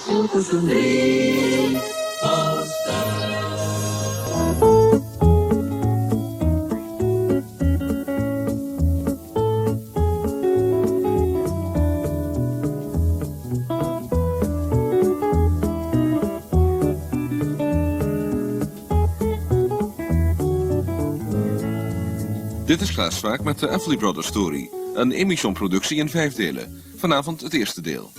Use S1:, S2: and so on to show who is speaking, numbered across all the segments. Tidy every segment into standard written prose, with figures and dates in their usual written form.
S1: Super Felice All-Star.
S2: Dit is Klaasvaak met de Everly Brothers Story. Een Emission-productie in 5 delen. Vanavond het eerste deel.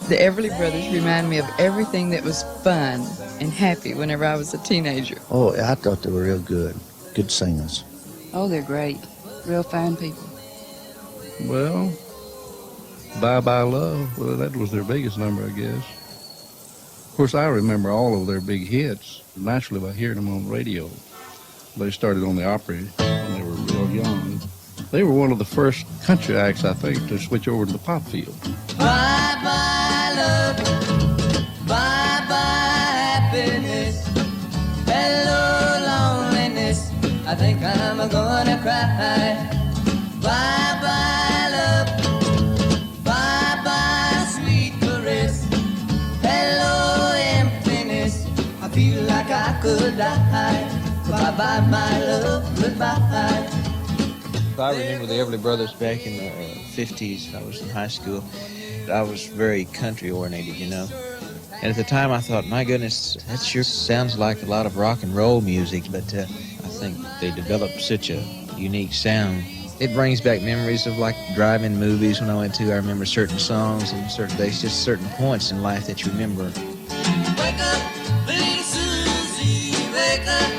S3: The Everly Brothers remind me of everything that was fun and happy whenever I was a teenager.
S4: Oh, I thought they were real good. Good singers.
S5: Oh, they're great. Real fine people.
S6: Well, Bye Bye Love, well, that was their biggest number, I guess. Of course, I remember all of their big hits, naturally by hearing them on the radio. They started on the Opry when they were real young. They were one of the first country acts, I think, to switch over to the pop field.
S7: Bye-bye love, bye-bye happiness, hello loneliness, I think I'm gonna cry. Bye-bye love, bye-bye sweet caress, hello emptiness, I feel like I could die. Bye-bye my love, goodbye.
S8: I remember the Everly Brothers back in the 50s. I was in high school. I was very country-oriented, you know. And at the time I thought, my goodness, that sure sounds like a lot of rock and roll music, but I think they developed such a unique sound. It brings back memories of like drive-in movies when I went to. I remember certain songs and certain days, just certain points in life that you remember.
S7: Wake up, little Susie, wake up.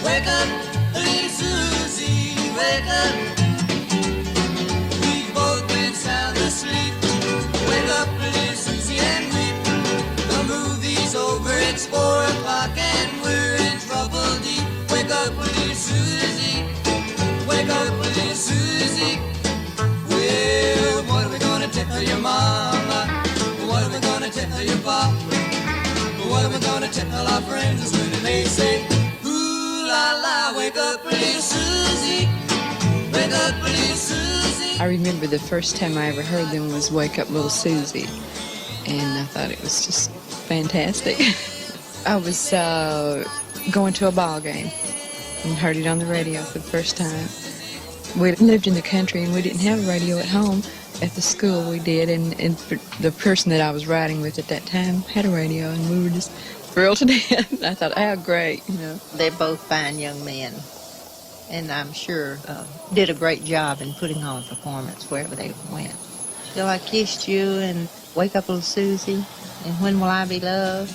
S7: Wake up, little Susie, wake up. We've both been sound asleep. Wake up, little Susie, and weep. The movie's over, it's 4 o'clock and we're in trouble deep. Wake up, little Susie, wake up, little Susie. Well, what are we gonna tell your mama? What are we gonna tell your papa? What are we gonna tell our friends when they say, ooh la la, wake up, little Susie, wake up, little Susie.
S3: I remember the first time I ever heard them was Wake Up Little Susie, and I thought it was just fantastic. I was going to a ball game and heard it on the radio for the first time. We lived in the country and we didn't have a radio at home. At the school we did, and the person that I was riding with at that time had a radio, and we were just thrilled to death. I thought, how great, you know.
S9: They're both fine young men, and I'm sure did a great job in putting on a performance wherever they went. Till I Kissed You, and Wake Up Little Susie, and When Will I Be Loved,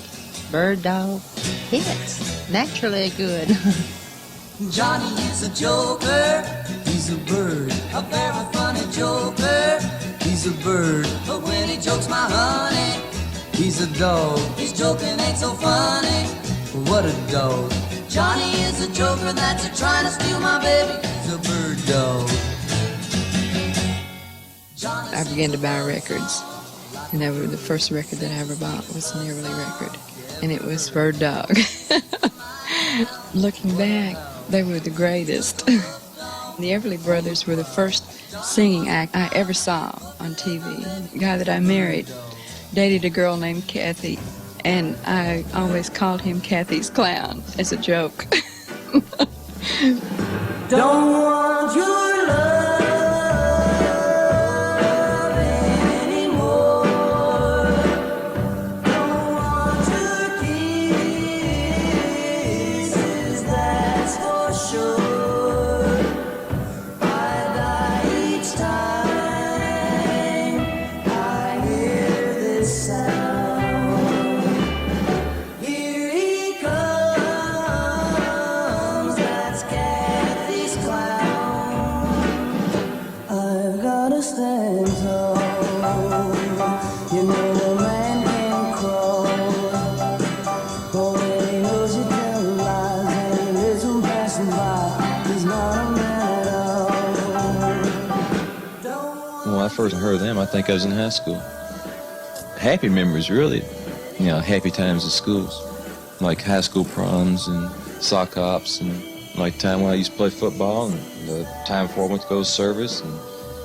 S9: Bird Dog, hits. Naturally good.
S7: Johnny is a joker, he's a bird, a very funny joker, he's a bird. But when he jokes my honey, he's a dog. His joking ain't so funny, what a dog. Johnny is a joker that's a trying to steal my baby, he's a bird dog.
S3: I began to buy records, and that was the first record that I ever bought was an Everly record, and it was Bird Dog. Looking back, they were the greatest. The Everly Brothers were the first singing act I ever saw on TV. The guy that I married dated a girl named Kathy, and I always called him Kathy's Clown as a joke.
S7: Don't want your love anymore. Don't want your kisses, that's for sure. I die each time I hear this sound. Here he comes, that's Kathy's clown.
S8: when I first heard them, I think I was in high school. Happy memories, really. You know, happy times at schools. Like high school proms and sock hops and like time when I used to play football and the time before I went to go to service and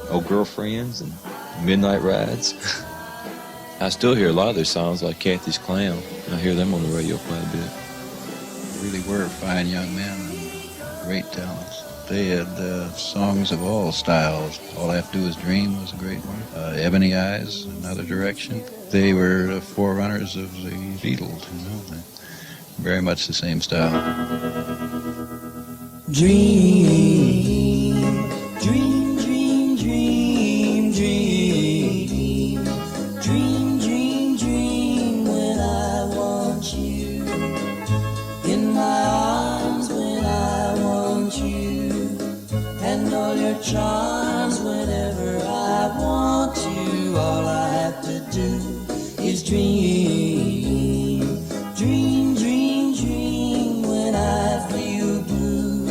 S8: old girlfriends and midnight rides. I still hear a lot of their songs like Kathy's Clown. I hear them on the radio quite a bit.
S6: They really were fine young men and great talents. They had songs of all styles. All I Have to Do Is Dream was a great one. Ebony Eyes, Another Direction. They were the forerunners of the Beatles, you know. Very much the same style.
S7: Dream, dream, dream, dream, dream. Dream, dream, dream when I want you. In my arms when I want you. And all your charms whenever I want you. All I have to do is dream. Dream, dream, dream when I feel blue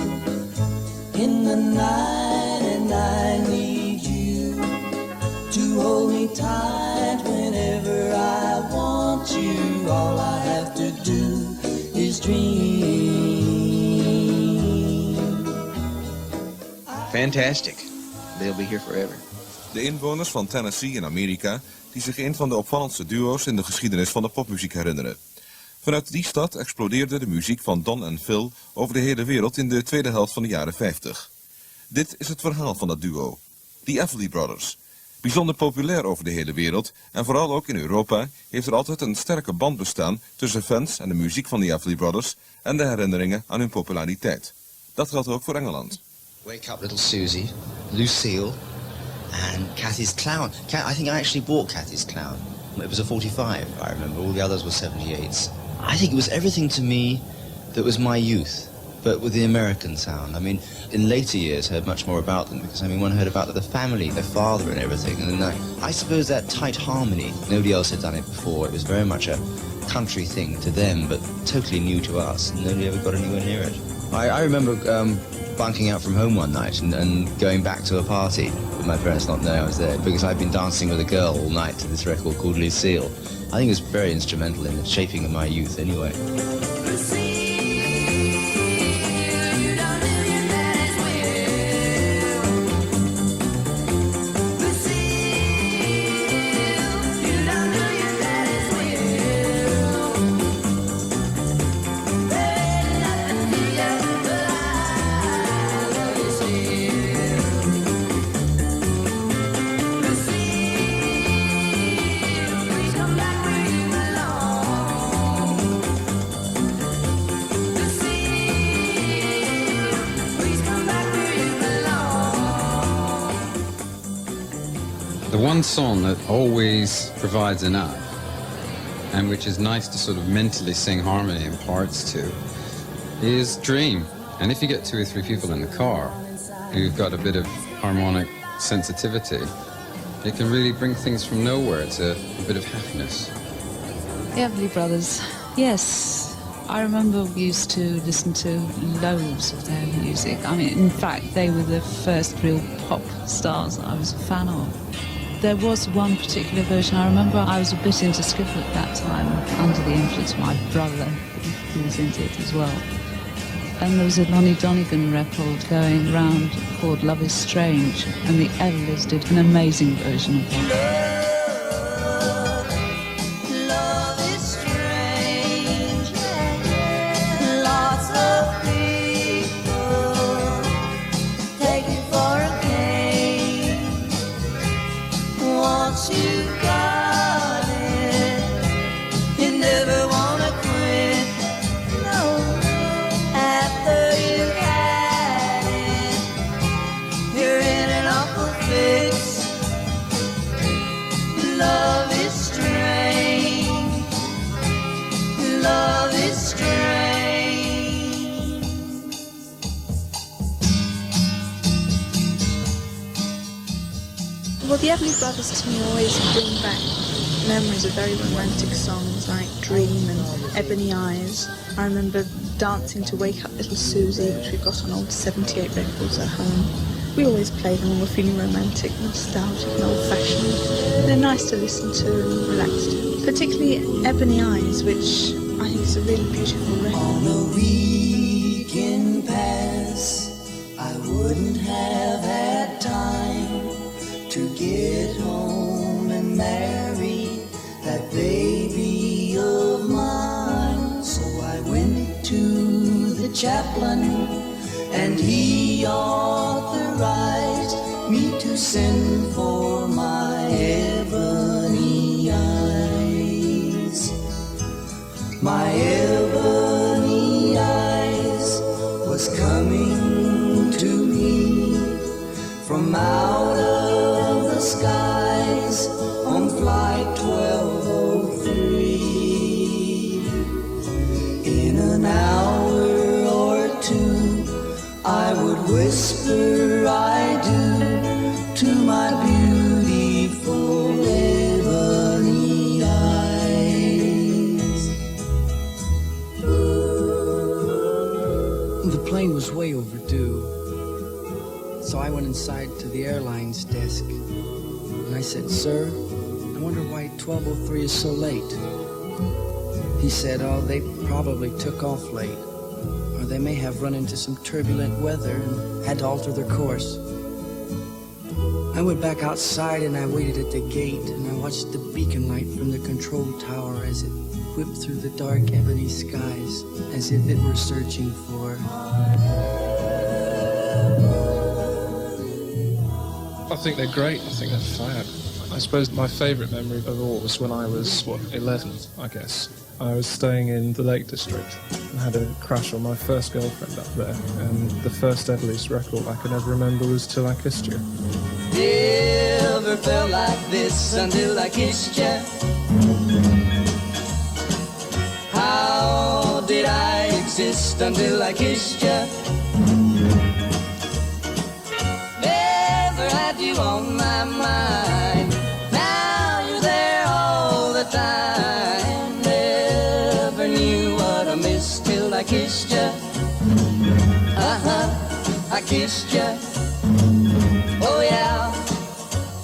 S7: in the night and I need you to hold me tight whenever I want you. All I have to do is dream.
S8: Fantastic. They'll be here forever.
S2: De inwoners van Tennessee in Amerika die zich een van de opvallendste duo's in de geschiedenis van de popmuziek herinneren. Vanuit die stad explodeerde de muziek van Don en Phil over de hele wereld in de tweede helft van de jaren 50. Dit is het verhaal van dat duo. The Everly Brothers. Bijzonder populair over de hele wereld en vooral ook in Europa heeft er altijd een sterke band bestaan tussen fans en de muziek van the Everly Brothers en de herinneringen aan hun populariteit. Dat geldt ook voor Engeland.
S10: Wake Up Little Susie, Lucille, and Cathy's Clown. I think I actually bought Cathy's Clown. It was a 45, I remember. All the others were 78s. I think it was everything to me that was my youth, but with the American sound. I mean, in later years, heard much more about them because, I mean, one heard about the family, their father and everything. And then I suppose that tight harmony, nobody else had done it before. It was very much a country thing to them, but totally new to us. And nobody ever got anywhere near it. I remember bunking out from home one night and going back to a party with my parents not knowing I was there because I'd been dancing with a girl all night to this record called Lucille. I think it was very instrumental in the shaping of my youth anyway.
S11: One song that always provides enough and which is nice to sort of mentally sing harmony in parts to is Dream. And if you get 2 or 3 people in the car who've got a bit of harmonic sensitivity, it can really bring things from nowhere to a bit of happiness.
S5: The Everly Brothers, yes. I remember we used to listen to loads of their music. I mean, in fact, they were the first real pop stars that I was a fan of. There was one particular version. I remember I was a bit into skiffle at that time, under the influence of my brother, who was into it as well. And there was a Lonnie Donegan record going around called Love is Strange, and the Everlys did an amazing version of that.
S12: Well, the Everly Brothers to me always bring back memories of very romantic songs like Dream and Ebony Eyes. I remember dancing to Wake Up Little Susie, which we've got on old 78 records at home. We always play them when we're feeling romantic, nostalgic and old-fashioned. They're nice to listen to and relax to. Particularly Ebony Eyes, which I think is a really beautiful record.
S7: On a weekend pass, I wouldn't have had time to get home and marry that baby of mine. So I went to the chaplain and he authorized me to send for my ebony eyes. My ebony eyes was coming to me from out of the skies on flight 1203. In an hour or two I would whisper I do to my beautiful ebony eyes.
S13: The plane was way overdue, so I went inside to the airline's desk and I said, "Sir, I wonder why 1203 is so late." He said, "Oh, they probably took off late. Or they may have run into some turbulent weather and had to alter their course." I went back outside and I waited at the gate and I watched the beacon light from the control tower as it whipped through the dark ebony skies as if it were searching for...
S14: I think they're great. I think they're fab. I suppose my favourite memory of all was when I was, 11, I guess. I was staying in the Lake District and had a crush on my first girlfriend up there, and the first Everly's record I can ever remember was Till I Kissed You.
S7: Never felt like this until I kissed you. How did I exist until I kissed you? Never had you on my mind. Now you're there all the time. Never knew what I missed till I kissed you. I kissed you. Oh yeah,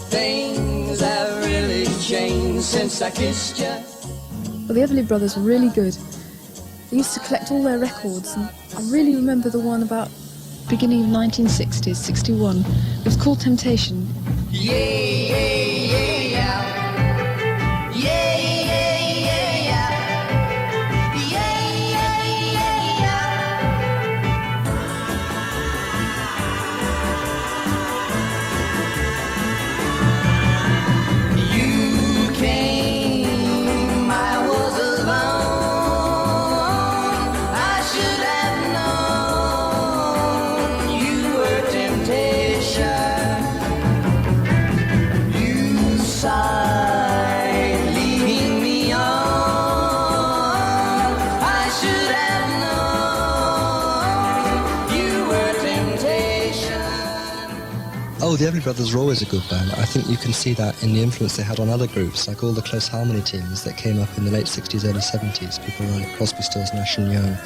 S7: things have really changed since I kissed you.
S12: Well, the Everly Brothers were really good. They used to collect all their records, and I really remember the one about beginning of 1960s, 61. It was called Temptation.
S7: Yeah, yeah, yeah, yeah. Yeah, yeah, yeah, yeah. Yeah, yeah, yeah, yeah. You came, I was alone. I should have known you were temptation. You sighed, leading me on. I should have known you were temptation.
S15: Oh, the Everly Brothers were always a good band. I think you can see that in the influence they had on other groups, like all the close harmony teams that came up in the late 60s, early 70s. People like Crosby, Stills, Nash and Young,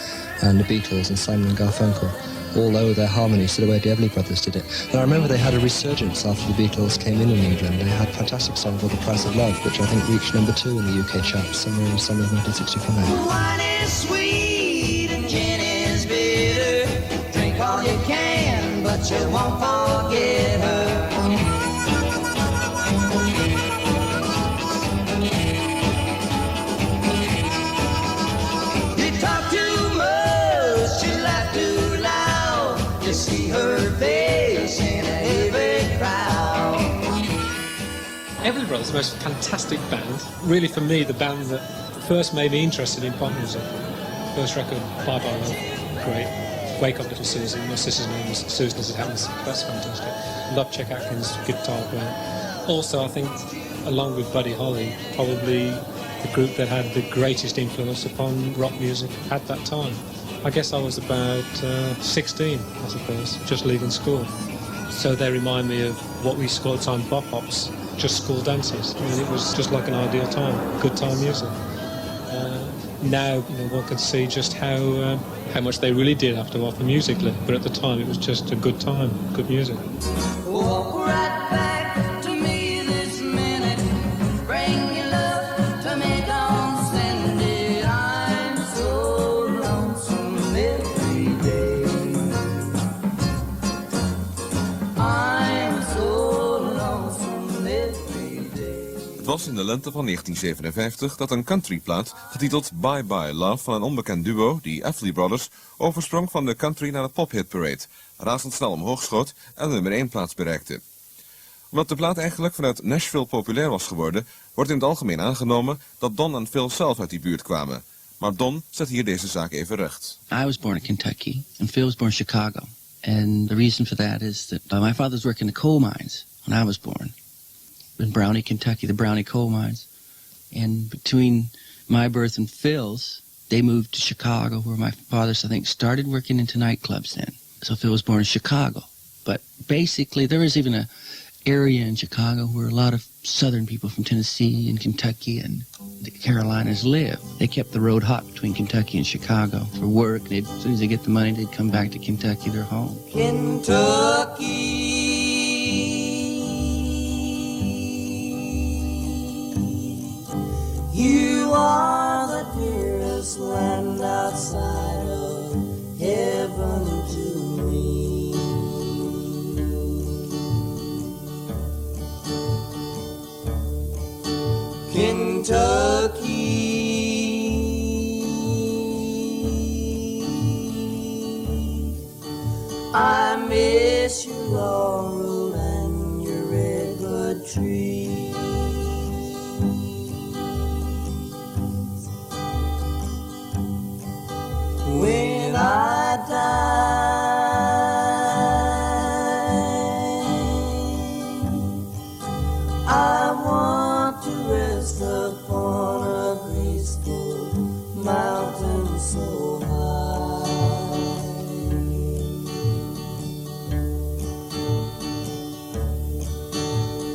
S15: and the Beatles, and Simon and Garfunkel. All lower their harmonies to the way the Everly Brothers did it. And I remember they had a resurgence after the Beatles came in England. They had a fantastic song called The Price of Love, which I think reached number 2 in the UK charts somewhere in the summer of 1965.
S7: Wine is sweet and gin is bitter. Drink all you can, but you won't forget her. You talk too much, you laugh too loud. You see her face in every crowd.
S16: Everly Brothers are the most fantastic band. Really, for me, the band that first made me interested in pop music. First record, Bye Bye Love, great. Wake Up Little Susie, my sister's name was Susan as it happens, that's fantastic. Love Chet Atkins, guitar player. Also, I think, along with Buddy Holly, probably the group that had the greatest influence upon rock music at that time. I guess I was about 16, I suppose, just leaving school. So they remind me of what we used to call at the time bop hops, just school dances. I mean, it was just like an ideal time, good time music. Now, one can see just how much they really did have to offer musically, but at the time it was just a good time, good music.
S7: Walk right back to me this minute. Bring your love to me, don't send it. I'm so lonesome every day. I'm so lonesome every day.
S2: Het was in de lente van 1957 dat een countryplaat getiteld Bye Bye Love van een onbekend duo, die Everly Brothers, oversprong van de country naar de pop-hit parade, razendsnel omhoog schoot en de nummer 1 plaats bereikte. Omdat de plaat eigenlijk vanuit Nashville populair was geworden, wordt in het algemeen aangenomen dat Don en Phil zelf uit die buurt kwamen. Maar Don zet hier deze zaak even recht.
S17: I was born in Kentucky and Phil was born in Chicago. And the reason for that is that my father was working in the coal mines when I was born. In Brownie, Kentucky, the Brownie coal mines. And between my birth and Phil's, they moved to Chicago, where my father, I think, started working into nightclubs then. So Phil was born in Chicago. But basically, there was even an area in Chicago where a lot of southern people from Tennessee and Kentucky and the Carolinas live. They kept the road hot between Kentucky and Chicago for work. As soon as they get the money, they'd come back to Kentucky, their home.
S7: Kentucky, you are the dearest land outside of heaven to me. Kentucky, I miss your laurel and your redbud tree. When I die, I want to rest upon a graceful mountain so high.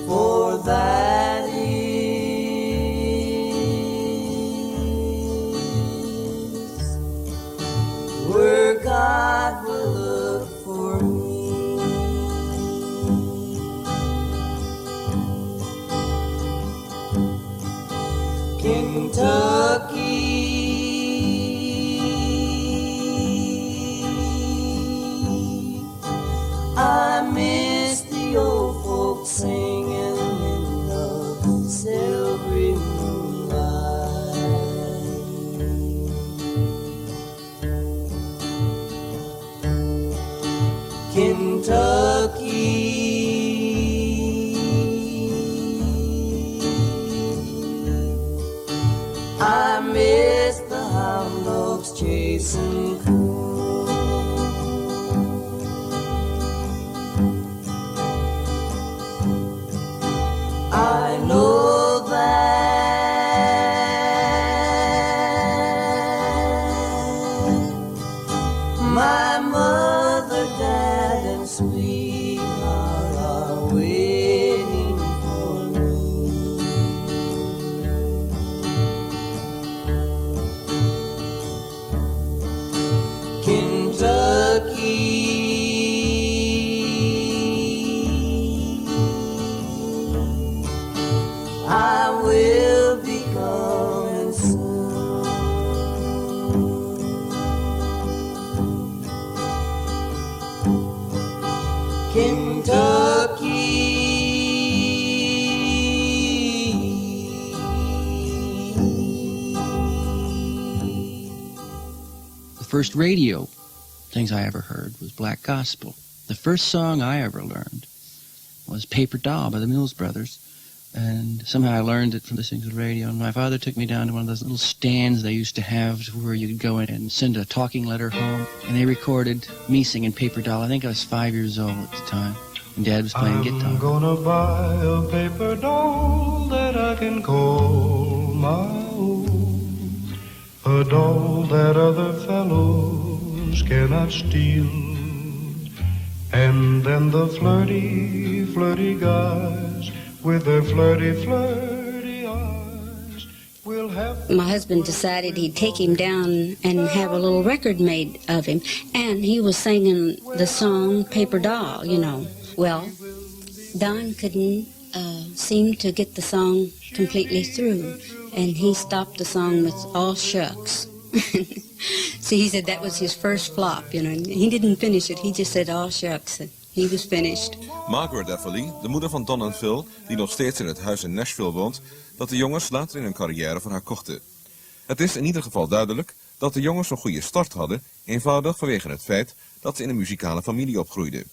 S7: For that is where God will look for me. Kentucky, I miss the old folks singing in the silvery moonlight. Kentucky, I miss the hound dogs chasing coon. I know that my mother, dad, and sweetheart are waiting for me. Kentucky, I will be coming soon. Kentucky.
S17: The first radio things I ever heard was black gospel. The first song I ever learned was Paper Doll by the Mills Brothers. And somehow I learned it from listening to the radio. And my father took me down to one of those little stands they used to have where you could go in and send a talking letter home. And they recorded me singing Paper Doll. I think I was 5 years old at the time. And Dad was playing guitar.
S18: I'm gonna buy a paper doll that I can call my own. A doll that other fellows cannot steal. And then the flirty, flirty guys with their flirty, flirty eyes will have...
S19: My husband decided he'd take him down and have a little record made of him. And he was singing the song Paper Doll, you know. Well, Don couldn't seem to get the song completely through, and he stopped the song with "All Shucks." See, he said that was his first flop, you know. He didn't finish it. He just said "All Shucks." And he was finished.
S2: Margaret Everly, de moeder van Don en Phil, die nog steeds in het huis in Nashville woont, dat de jongens later in hun carrière van haar kochten. Het is in ieder geval duidelijk dat de jongens een goede start hadden, eenvoudig vanwege het feit dat ze in een muzikale familie opgroeiden.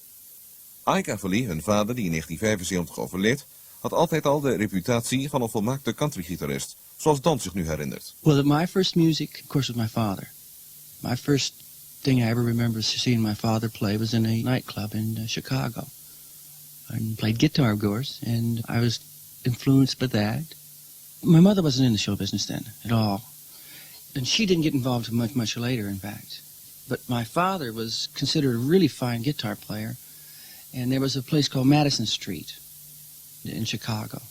S2: Ike Everly, hun vader die in 1975 overleed, had altijd al de reputatie van een volmaakte countrygitarist, zoals Don zich nu herinnert.
S17: Well, my first music, of course, was my father. My first thing I ever remember seeing my father play was in a nightclub in Chicago. And played guitar, of course, and I was influenced by that. My mother wasn't in the show business then at all. And she didn't get involved much later, in fact. But my father was considered a really fine guitar player. And there was a place called Madison Street in Chicago,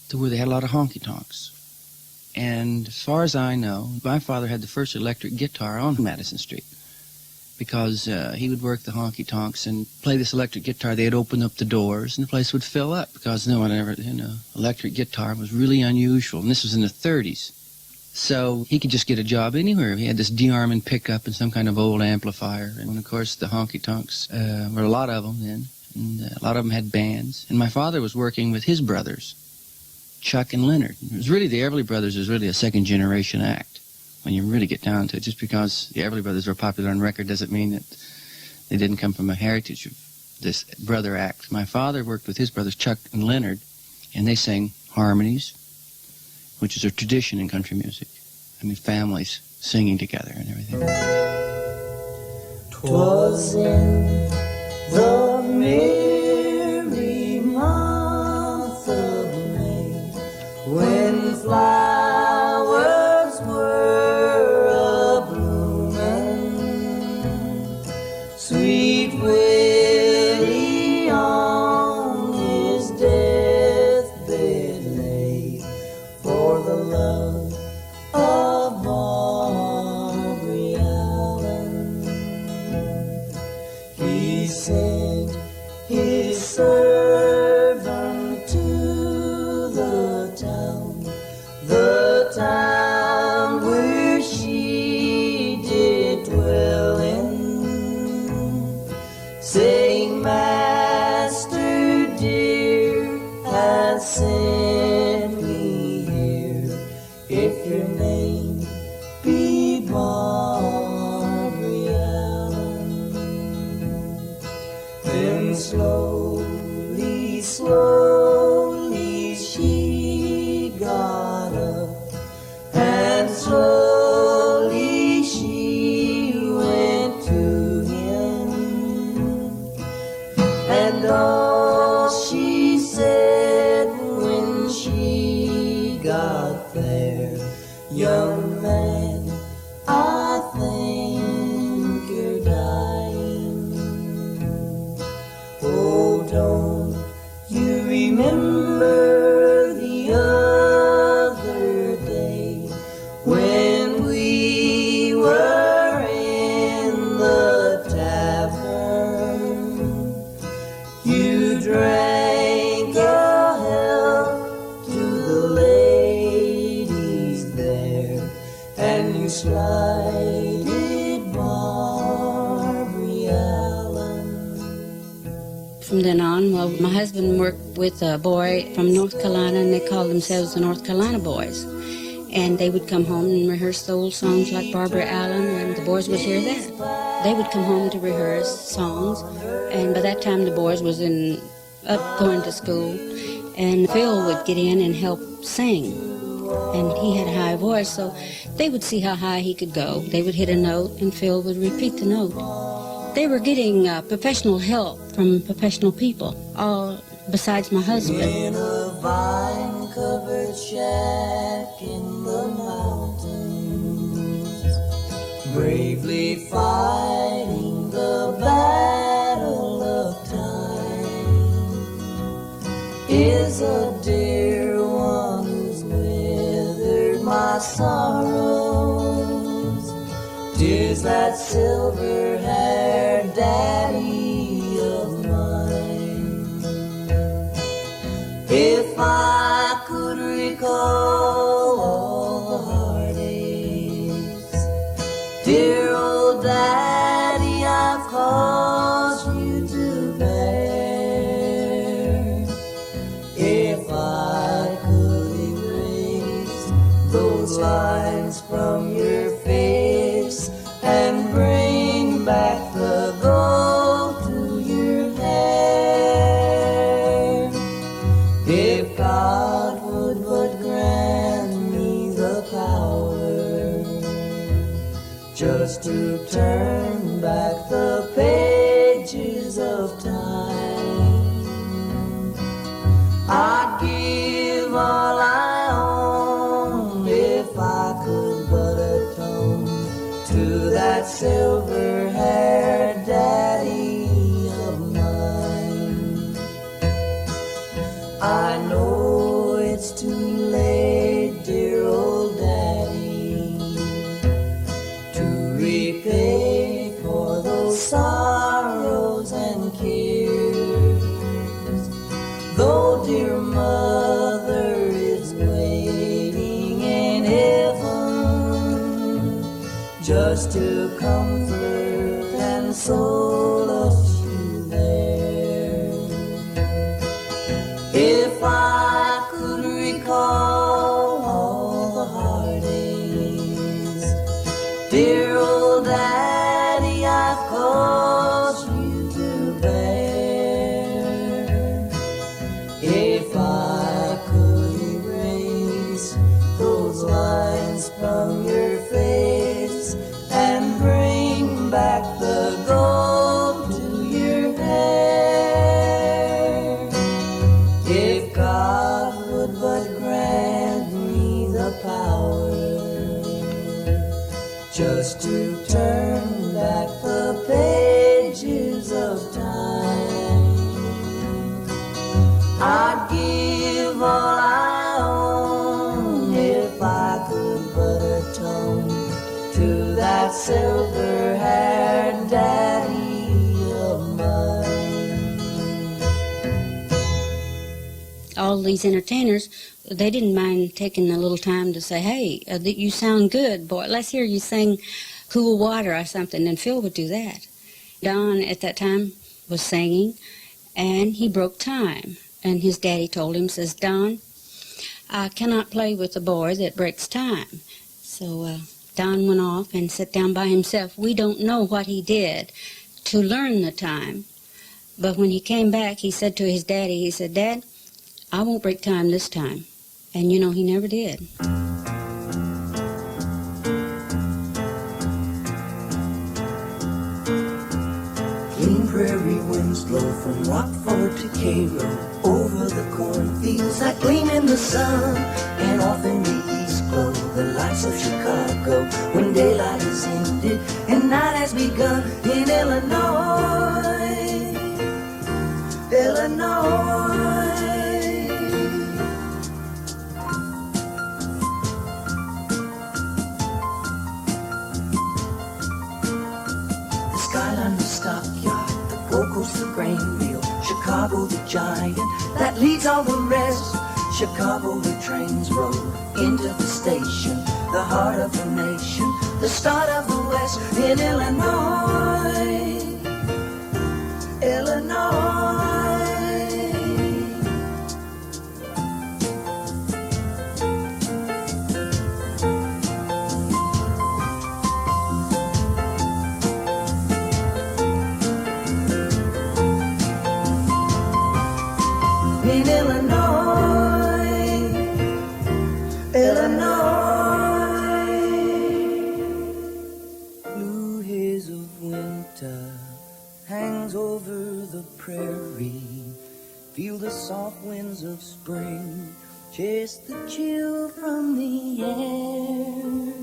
S17: to where they had a lot of honky-tonks. And as far as I know, my father had the first electric guitar on Madison Street, because he would work the honky-tonks and play this electric guitar. They'd open up the doors and the place would fill up, because no one ever, electric guitar was really unusual. And this was in the 30s. So he could just get a job anywhere. He had this de-arming pickup and some kind of old amplifier. And of course the honky-tonks, were a lot of them then. And a lot of them had bands. And my father was working with his brothers, Chuck and Leonard. It was really, the Everly Brothers was really a second-generation act, when you really get down to it. Just because the Everly Brothers were popular on record doesn't mean that they didn't come from a heritage of this brother act. My father worked with his brothers, Chuck and Leonard, and they sang harmonies, which is a tradition in country music. I mean, families singing together and everything.
S7: 'Twas in the merry month of May, when flowers were a-bloomin', sweet Willie on his deathbed lay, for the love of Margaret Allen. He sent his servant to the town where she did dwell in, saying, Master dear hath sent me here, if your name be Margaret Allen. Then slowly, slowly she got up, and slowly she went to him, and all she said when she got there, young man, I think you're dying. Oh, don't you remember the other day when we were in the tavern? You drank a health to the ladies there, and you slighted Margaret Allen.
S19: From then on, well, my husband worked with a boy from North Carolina, and they called themselves the North Carolina Boys. And they would come home and rehearse the old songs like Barbara Allen, and the boys would hear that. They would come home to rehearse songs, and by that time the boys was up going to school, and Phil would get in and help sing. And he had a high voice, so they would see how high he could go. They would hit a note, and Phil would repeat the note. They were getting professional help from professional people, all besides my husband.
S7: In a vine-covered shack in the mountains, bravely fighting the battle of time, is a dear one who's withered my sorrows. 'Tis that silver-haired daddy of mine. those lines from your face and bring back the gold to your hair. If God would but grant me the power just to turn back the pages of time, I'd give all I own if I could but atone to that silver-haired daddy of mine. I know it's too late, dear old daddy, to repay for those sorrows and cares, though dear mother is waiting in heaven just to comfort and solace you there. If I could recall all the heartaches, dear old daddy, I've caused you to bear. If I could erase those lines from your face and bring back the gold to your hair, if God would but grant me the power just to turn back the pages of time, I'd give all I own if I could but atone to that silver-haired daddy of mine.
S19: All these entertainers, they didn't mind taking a little time to say, hey, you sound good, boy. Let's hear you sing Cool Water or something. And Phil would do that. Don, at that time, was singing, and he broke time. And his daddy told him, says, Don, I cannot play with a boy that breaks time. So Don went off and sat down by himself. We don't know what he did to learn the time. But when he came back, he said to his daddy, he said, Dad, I won't break time this time. And you know, he never did.
S7: Clean prairie winds blow from Rockford to Cairo, over the cornfields that gleam in the sun, and off in the east glow the lights of Chicago when daylight is ended and night has begun in Illinois, Illinois. Skyline, the stockyard, the Gold Coast, the grain wheel, Chicago, the giant that leads all the rest. Chicago, the trains roll into the station, the heart of the nation, the start of the West in Illinois, Illinois. In Illinois, Illinois. Blue haze of winter hangs over the prairie. Feel the soft winds of spring chase the chill from the air.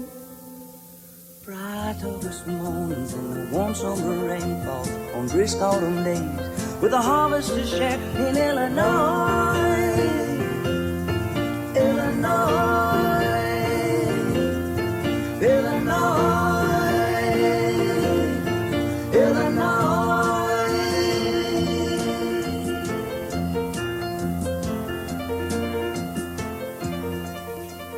S7: Bright August mornings and the warm summer rainfall on brisk autumn days, with a harvest to share in Illinois, Illinois, Illinois, Illinois.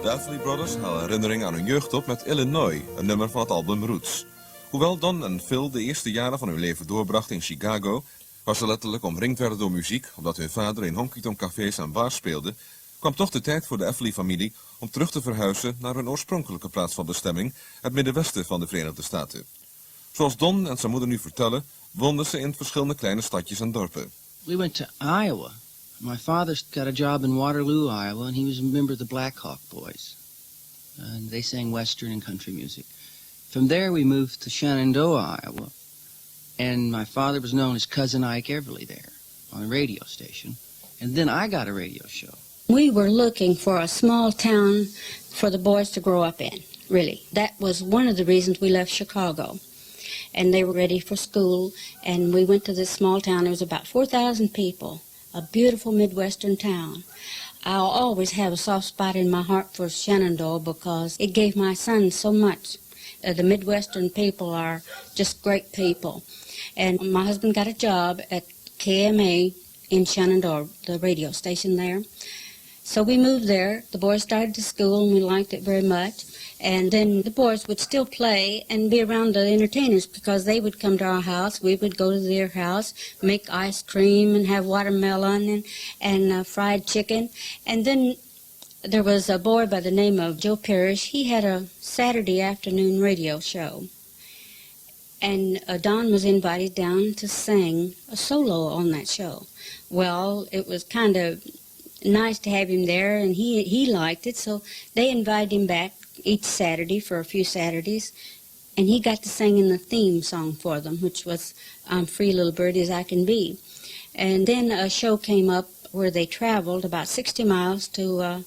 S2: De Everly Brothers halen herinnering aan hun jeugd op met Illinois, een nummer van het album Roots. Hoewel Don en Phil de eerste jaren van hun leven doorbrachten in Chicago, waar ze letterlijk omringd werden door muziek, omdat hun vader in honky-tonk cafés en bars speelde, kwam toch de tijd voor de Everly-familie om terug te verhuizen naar hun oorspronkelijke plaats van bestemming, het Middenwesten van de Verenigde Staten. Zoals Don en zijn moeder nu vertellen, woonden ze in verschillende kleine stadjes en dorpen.
S17: We went to Iowa. My father's got a job in Waterloo, Iowa, and he was a member of the Black Hawk Boys. And they sang Western and country music. From there we moved to Shenandoah, Iowa, and my father was known as Cousin Ike Everly there on a radio station. And then I got a radio show.
S19: We were looking for a small town for the boys to grow up in, really. That was one of the reasons we left Chicago. And they were ready for school, and we went to this small town. There was about 4,000 people, a beautiful Midwestern town. I'll always have a soft spot in my heart for Shenandoah because it gave my son so much. The Midwestern people are just great people. And my husband got a job at KMA in Shenandoah, the radio station there. So we moved there. The boys started to school, and we liked it very much. And then the boys would still play and be around the entertainers because they would come to our house. We would go to their house, make ice cream and have watermelon and fried chicken. And then there was a boy by the name of Joe Parrish. He had a Saturday afternoon radio show. And Don was invited down to sing a solo on that show. Well, it was kind of nice to have him there, and he liked it, so they invited him back each Saturday for a few Saturdays, and he got to sing in the theme song for them, which was I'm Free Little Bird As I Can Be. And then a show came up where they traveled about 60 miles to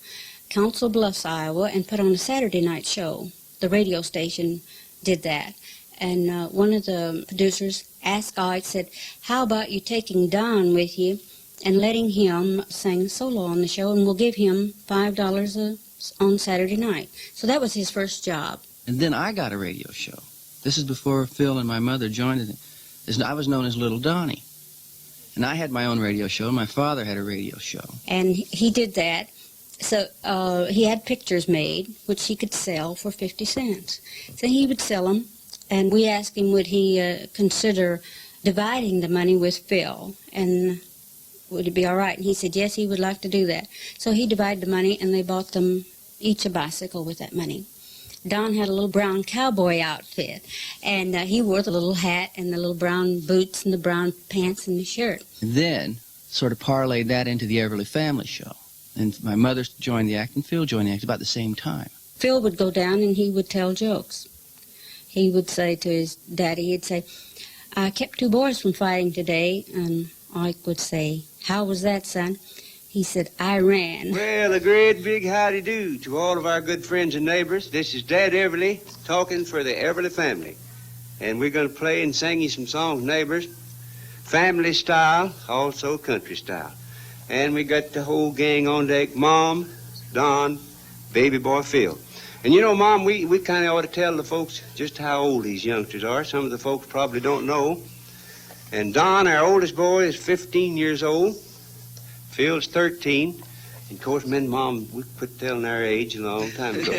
S19: Council Bluffs, Iowa, and put on a Saturday night show. The radio station did that. And one of the producers asked Ike, said, how about you taking Don with you and letting him sing solo on the show, and we'll give him $5 on Saturday night. So that was his first job.
S17: And then I got a radio show. This is before Phil and my mother joined it. I was known as Little Donnie. And I had my own radio show, and my father had a radio show.
S19: And he did that. So he had pictures made, which he could sell for 50 cents. So he would sell them, and we asked him would he consider dividing the money with Phil, and would it be all right? And he said, yes, he would like to do that. So he divided the money, and they bought them each a bicycle with that money. Don had a little brown cowboy outfit, and he wore the little hat and the little brown boots and the brown pants and the shirt.
S17: And then sort of parlayed that into the Everly Family Show. And my mother joined the act, and Phil joined the act about the same time.
S19: Phil would go down, and he would tell jokes. He would say to his daddy, he'd say, I kept 2 boys from fighting today, and Ike would say, how was that, son? He said, I ran.
S20: Well, a great big howdy-do to all of our good friends and neighbors. This is Dad Everly talking for the Everly family. And we're going to play and sing you some songs, neighbors. Family style, also country style. And we got the whole gang on deck. Mom, Don, baby boy Phil. And you know, Mom, we kind of ought to tell the folks just how old these youngsters are. Some of the folks probably don't know. And Don, our oldest boy, is 15 years old. Phil's 13. And of course, me and Mom, we quit telling our age a long time ago.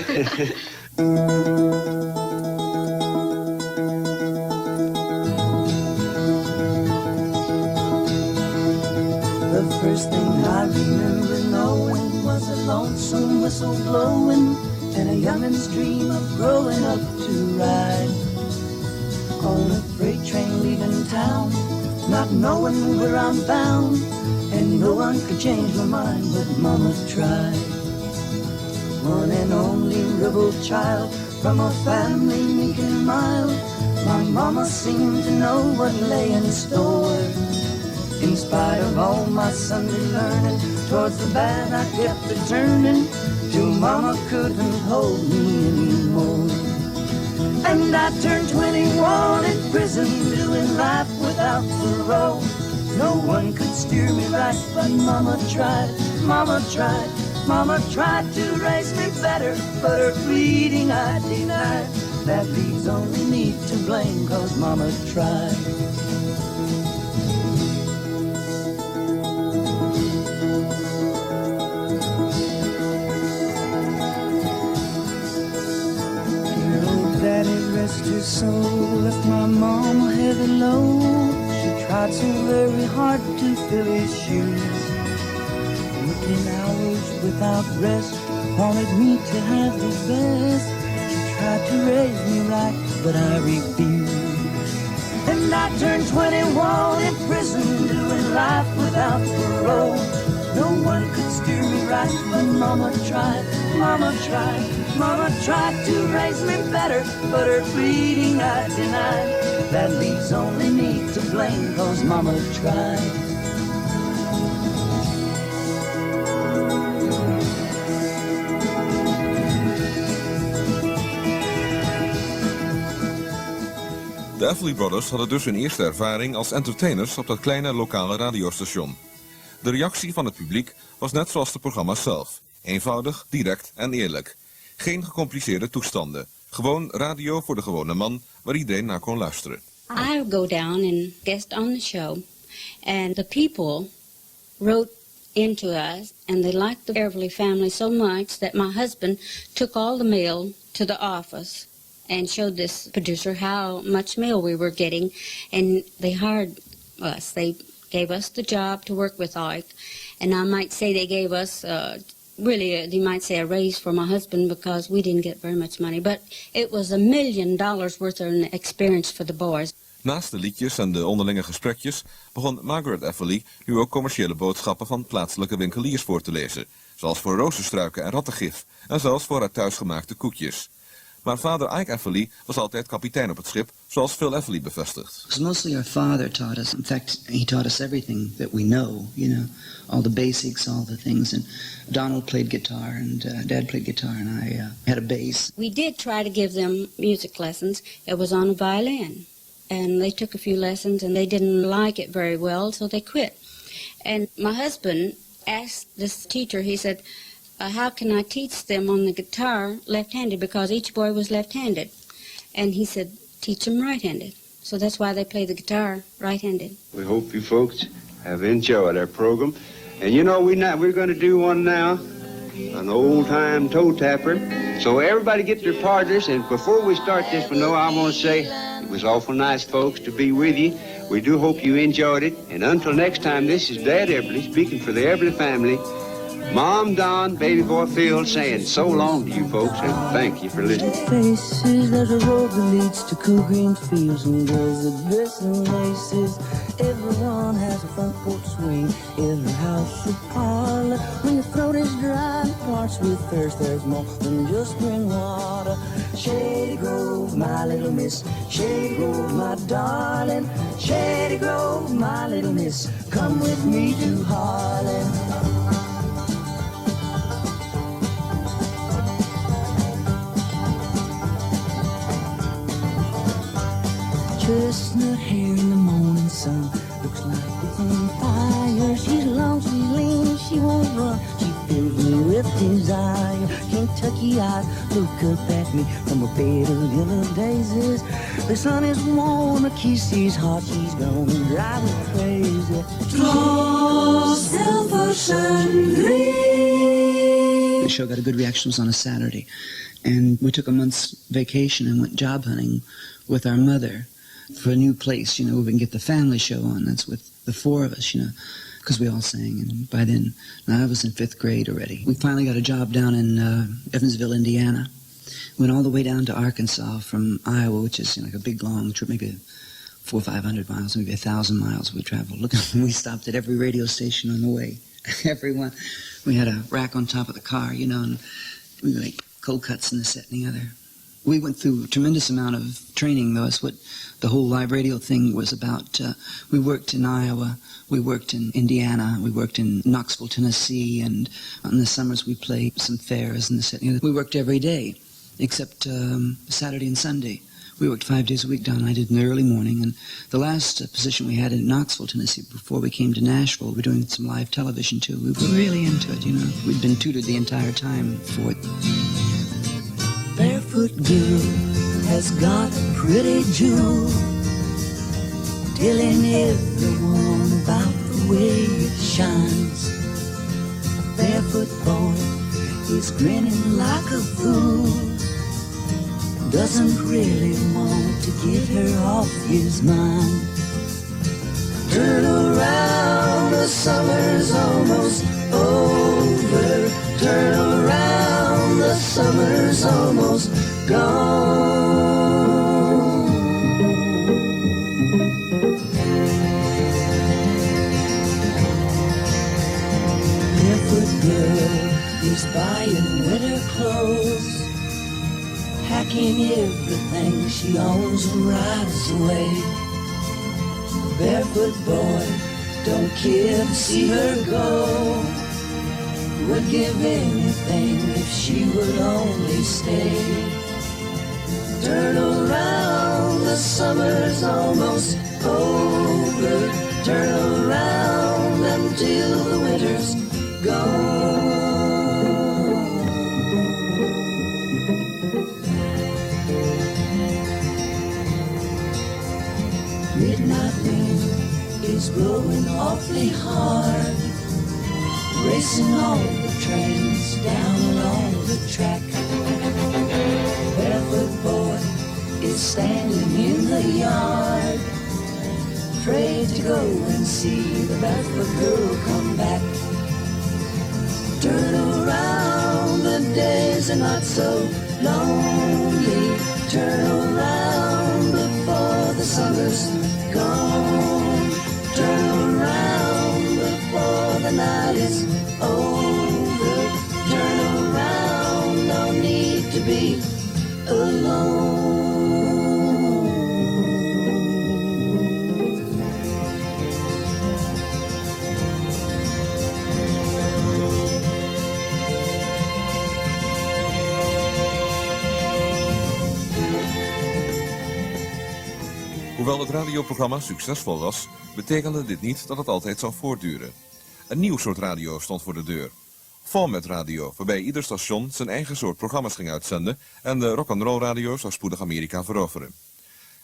S21: The first thing I remember knowing was a lonesome whistle blowing and a youngin's dream of growing up to ride on a freight train leaving town, not knowing where I'm bound, and no one could change my mind, but Mama tried. One and only rebel child from a family meek and mild, my Mama seemed to know what lay in store. In spite of all my Sunday learning, towards the bad I kept a turning, till Mama couldn't hold me anymore. And I turned 21 in prison, doing life without parole. No one could steer me right, but Mama tried, Mama tried. Mama tried to raise me better, but her pleading I denied. That leaves only me to blame, 'cause Mama tried. Rest her soul, left my mom a heavy load. She tried so very hard to fill his shoes, working hours with without rest, wanted me to have the best. She tried to raise me right, but I refused. And I turned 21 in prison, doing life without parole. No one could steer me right, but Mama tried, Mama tried, Mama tried to raise me better, but her pleading I denied. That leaves only me to blame, 'cause Mama tried.
S2: De Everly Brothers hadden dus hun eerste ervaring als entertainers op dat kleine lokale radiostation. De reactie van het publiek was net zoals de programma's zelf. Eenvoudig, direct en eerlijk. Geen gecompliceerde toestanden. Gewoon radio voor de gewone man, waar iedereen naar kon luisteren.
S19: I go down and guest on the show, and the people wrote into us, and they liked the Everly family so much that my husband took all the mail to the office and showed this producer how much mail we were getting, and they hired us. They gave us the job to work with Ike, and I might say they gave us you might say a raise for my husband, because we didn't get very much money, but it was $1 million worth of an experience for the boys.
S2: Naast de liedjes en de onderlinge gesprekjes begon Margaret Everly nu ook commerciële boodschappen van plaatselijke winkeliers voor te lezen, zoals voor rozenstruiken en rattengif en zelfs voor haar thuisgemaakte koekjes. Maar vader Ike Everly was altijd kapitein op het schip, zoals Phil Everly bevestigt.
S1: It was mostly our father taught us. In fact, he taught us everything that we know, all the basics, all the things. And Donald played guitar, and Dad played guitar, and I had a bass.
S19: We did try to give them music lessons. It was on a violin. And they took a few lessons, and they didn't like it very well, so they quit. And my husband asked this teacher, he said, how can I teach them on the guitar left-handed, because each boy was left-handed. And he said, teach them right-handed. So that's why they play the guitar right-handed.
S20: We hope you folks have enjoyed our program. And we're going to do one now, an old-time toe tapper. So everybody get their partners, and before we start this one, I want to say it was awful nice, folks, to be with you. We do hope you enjoyed it. And until next time, this is Dad Everly speaking for the Everly family. Mom, Don, baby boy Phil saying so long to you folks, and thank you for listening.
S21: Faces, there's a road that leads to cool green fields, and girls that dress in laces. Everyone has a front porch swing, every house a parlor. When your throat is dry and parched with thirst, there's more than just spring water. Shady Grove, my little miss, Shady Grove, my darling. Shady Grove, my little miss, come with me to Harlan. Chestnut hair in the morning sun, looks like it's on fire. She's long, she's lean, she won't run, she fills me with desire. Kentucky eyes look up at me from a bed of yellow daisies. The sun is warm, the kiss is hot, she's gonna drive me crazy. TROS,
S1: The show got a good reaction. It was on a Saturday, and we took a month's vacation and went job hunting with our mother for a new place, we can get the family show on. That's with the four of us, because we all sang. And by then, I was in 5th grade already. We finally got a job down in Evansville, Indiana. Went all the way down to Arkansas from Iowa, which is like a big, long trip, maybe 400 or 500 miles, maybe 1,000 miles we traveled. Look, we stopped at every radio station on the way. Everyone. We had a rack on top of the car, and we made cold cuts and this, that, and the other. We went through a tremendous amount of training, though. That's what the whole live radio thing was about. We worked in Iowa, we worked in Indiana, we worked in Knoxville, Tennessee, and in the summers we played some fairs and this, that, and the other. We worked every day, except Saturday and Sunday. We worked 5 days a week, Don and I did in the early morning. And the last position we had in Knoxville, Tennessee, before we came to Nashville, we were doing some live television, too. We were really into it, We'd been tutored the entire time for it.
S21: Barefoot girl has got a pretty jewel, telling everyone about the way it shines. Barefoot boy is grinning like a fool, doesn't really want to get her off his mind. Turn around, the summer's almost over. Turn gone. Barefoot girl is buying winter clothes, packing everything she owns and rides away. Barefoot boy don't care to see her go, would give anything if she would only stay. Turn around, the summer's almost over. Turn around until the winter's gone. Midnight wind is blowing awfully hard, racing all the trains down along the track. Barefoot boy is standing in the yard, afraid to go and see the barefoot girl come back. Turn around, the days are not so lonely. Turn around before the summer's gone. Turn around before the night is over. Turn around, no need to be alone.
S2: Hoewel het radioprogramma succesvol was, betekende dit niet dat het altijd zou voortduren. Een nieuw soort radio stond voor de deur. Format radio, waarbij ieder station zijn eigen soort programma's ging uitzenden en de rock'n'roll radio zou spoedig Amerika veroveren.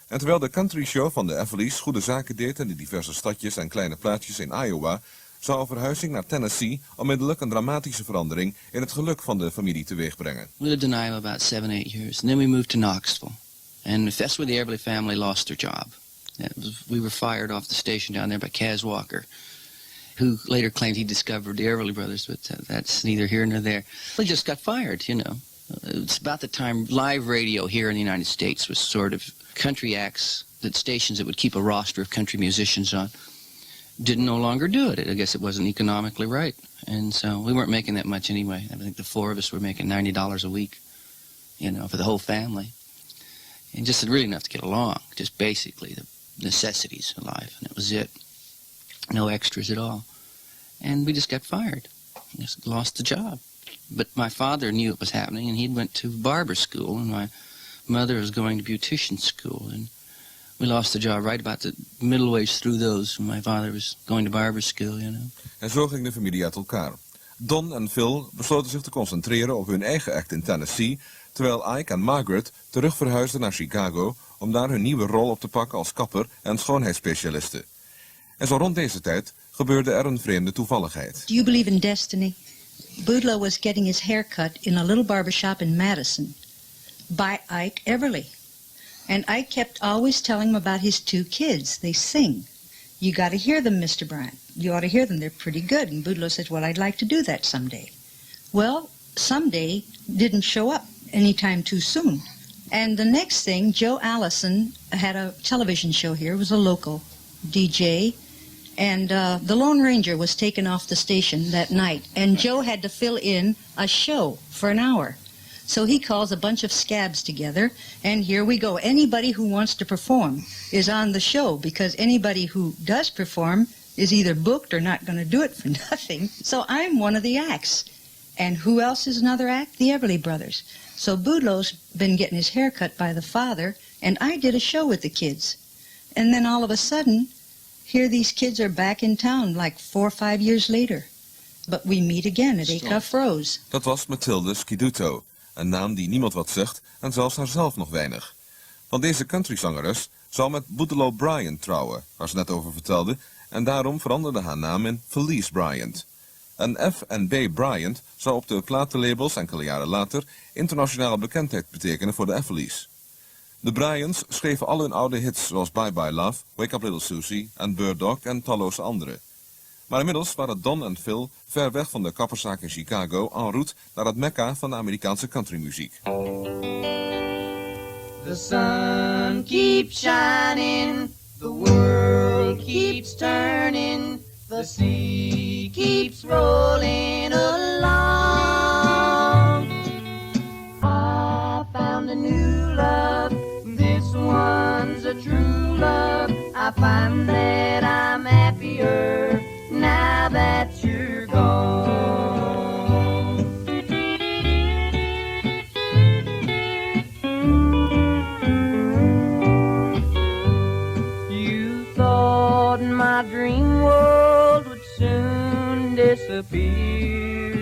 S2: En terwijl de country show van de Everly's goede zaken deed in de diverse stadjes en kleine plaatsjes in Iowa, zou een verhuizing naar Tennessee onmiddellijk een dramatische verandering in het geluk van de familie teweeg brengen.
S17: We lived in Iowa about 7-8 years, and then we moved to Knoxville. And that's where the Everly family lost their job. We were fired off the station down there by Kaz Walker, who later claimed he discovered the Everly Brothers, but that's neither here nor there. We just got fired, you know. It's about the time live radio here in the United States was sort of country acts, that stations that would keep a roster of country musicians on, didn't no longer do it. I guess it wasn't economically right. And so we weren't making that much anyway. I think the four of us were making $90 a week, you know, for the whole family. And just really enough to get along, just basically the necessities of life, and that was it. No extras at all. And we just got fired. Just lost the job. But my father knew it was happening, and he went to barber school, and my mother was going to beautician school, and we lost the job right about the middle ways through those when my father was going to barber school, you know.
S2: En zo ging de familie uit elkaar. Don en Phil besloten zich te concentreren op hun eigen act in Tennessee, terwijl Ike en Margaret terug verhuisden naar Chicago om daar hun nieuwe rol op te pakken als kapper en schoonheidsspecialisten. En zo rond deze tijd gebeurde er een vreemde toevalligheid.
S4: Do you believe in destiny? Boudleaux was getting his hair cut in a little barbershop in Madison by Ike Everly. And Ike kept always telling him about his two kids. They sing. You got to hear them, Mr. Bryant. You ought to hear them. They're pretty good. And Boudleaux says, well, I'd like to do that someday. Well, someday didn't show up anytime too soon. And the next thing, Joe Allison had a television show here. It was a local DJ. And the Lone Ranger was taken off the station that night. And Joe had to fill in a show for an hour. So he calls a bunch of scabs together, and here we go. Anybody who wants to perform is on the show, because anybody who does perform is either booked or not going to do it for nothing. So I'm one of the acts. And who else is another act? The Everly Brothers. So Boudleaux's been getting his hair cut by the father, and I did a show with the kids. And then all of a sudden, here these kids are back in town like 4 or 5 years later. But we meet again at Acuff Rose.
S2: Dat was Mathilde Schiduto, een naam die niemand wat zegt en zelfs haarzelf nog weinig. Van deze countryzangeres zou met Boudleaux Bryant trouwen, waar ze net over vertelde, en daarom veranderde haar naam in Felice Bryant. En F en B Bryant zou op de platenlabels enkele jaren later internationale bekendheid betekenen voor de Everly's. De Bryants schreven al hun oude hits zoals Bye Bye Love, Wake Up Little Susie en Bird Dog en talloze andere. Maar inmiddels waren Don en Phil ver weg van de kapperszaak in Chicago en route naar het mekka van de Amerikaanse countrymuziek.
S7: The sun keeps shining, the world keeps turning, the sea keeps rolling along. I found a new love, this one's a true love. I find that I'm happier now that you're gone. You thought my dream world would soon disappear,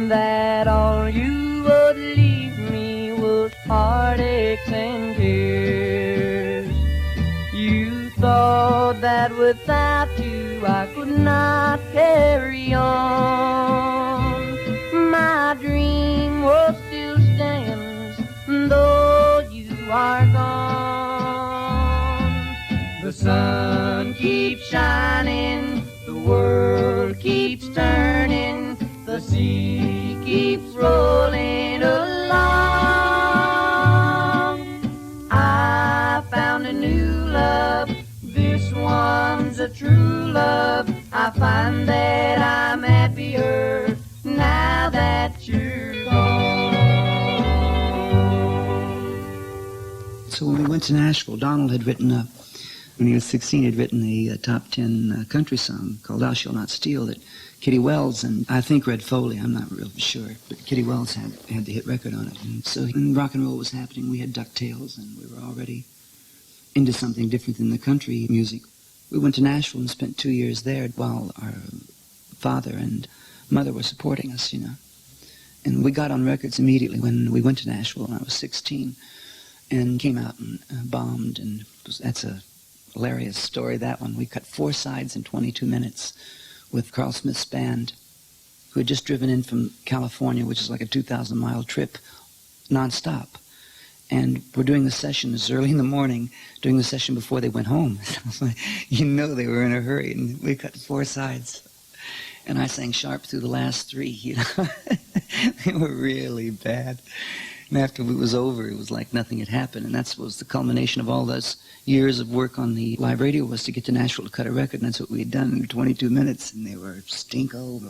S7: that all you would leave me was heartaches and tears. You thought that without you I could not carry on. My dream world still stands, though you are gone. The sun keeps shining, the world keeps turning, the sea keeps rolling along. I found a new love, this one's a true love. I find that I'm happier now that you're gone.
S1: So when we went to Nashville, Donald had written when he was 16, he'd written the top 10 country song called Thou Shalt Not Steal that Kitty Wells and I think Red Foley, I'm not real sure, but Kitty Wells had the hit record on it. And so when rock and roll was happening, we had DuckTales and we were already into something different than the country music. We went to Nashville and spent 2 years there while our father and mother were supporting us, you know. And we got on records immediately when we went to Nashville when I was 16 and came out and bombed, and that's a hilarious story, that one. We cut 4 sides in 22 minutes with Carl Smith's band, who had just driven in from California, which is like a 2,000-mile trip, nonstop. And we're doing the session this early in the morning, doing the session before they went home. You know they were in a hurry, and we cut 4 sides. And I sang sharp through the last 3, you know. They were really bad. And after it was over, it was like nothing had happened. And that was the culmination of all those years of work on the live radio, was to get to Nashville to cut a record. And that's what we had done in 22 minutes. And they were stinko,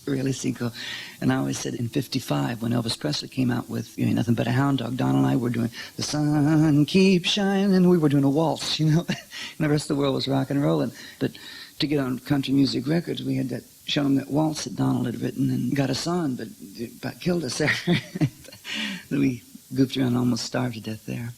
S1: really stinko. And I always said in 55, when Elvis Presley came out with Nothing But a Hound Dog, Don and I were doing The Sun Keeps Shining, and we were doing a waltz, you know. And the rest of the world was rock and rolling. But to get on country music records, we had to show them that waltz that Donald had written and got us on, but it about killed us there. We goofed around and almost starved to death there.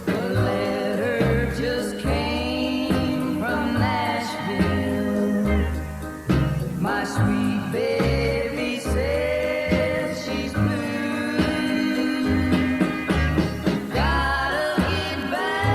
S7: The letter just came from Nashville. My sweet baby says she's blue. Gotta get back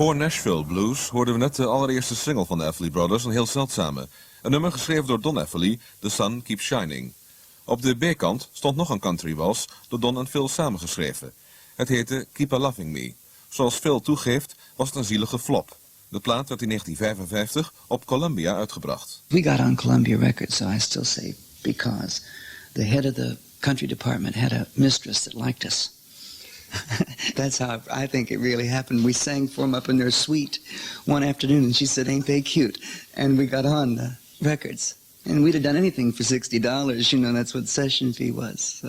S2: Voor Nashville Blues hoorden we net de allereerste single van de Everly Brothers, een heel zeldzame. Een nummer geschreven door Don Everly, The Sun Keeps Shining. Op de B-kant stond nog een country wals, door Don en Phil samengeschreven. Het heette Keep a Loving Me. Zoals Phil toegeeft, was het een zielige flop. De plaat werd in 1955 op Columbia uitgebracht.
S1: We got on Columbia Records, so I still say because the head of the country department had a mistress that liked us. That's how I think it really happened. We sang for them up in their suite one afternoon, and she said, "Ain't they cute?" And we got on the records. And we'd have done anything for $60, you know, that's what session fee was. So.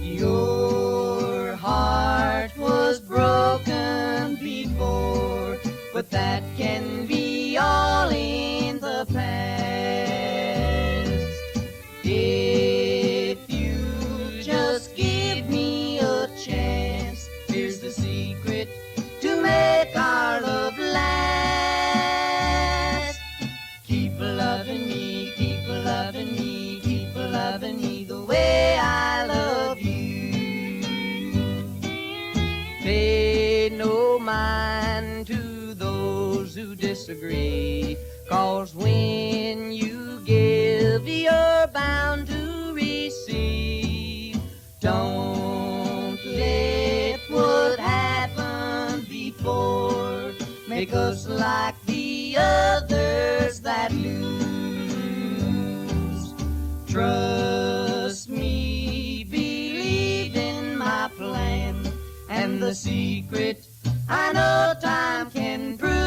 S21: Your heart was broken before, but that can be all in the past. If you just give me a chance, here's the secret to make our love last. Keep loving me, keep loving me, keep loving me the way I love you. Pay no mind to those who disagree, 'cause when you give, you're bound to receive. Don't let what happened before make us like the others that lose. Trust me, believe in my plan, and the secret I know time can prove.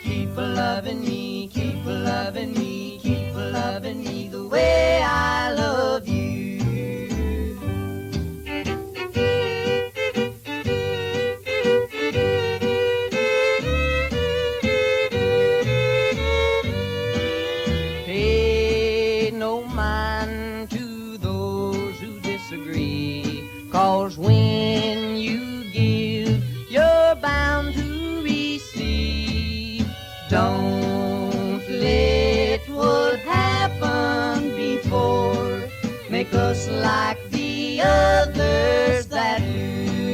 S21: Keep loving me, keep loving me, keep loving me the way I love you. Pay no mind to those who disagree, 'cause when you give, you're bound to receive. Don't let what happened before make us like the others that lose.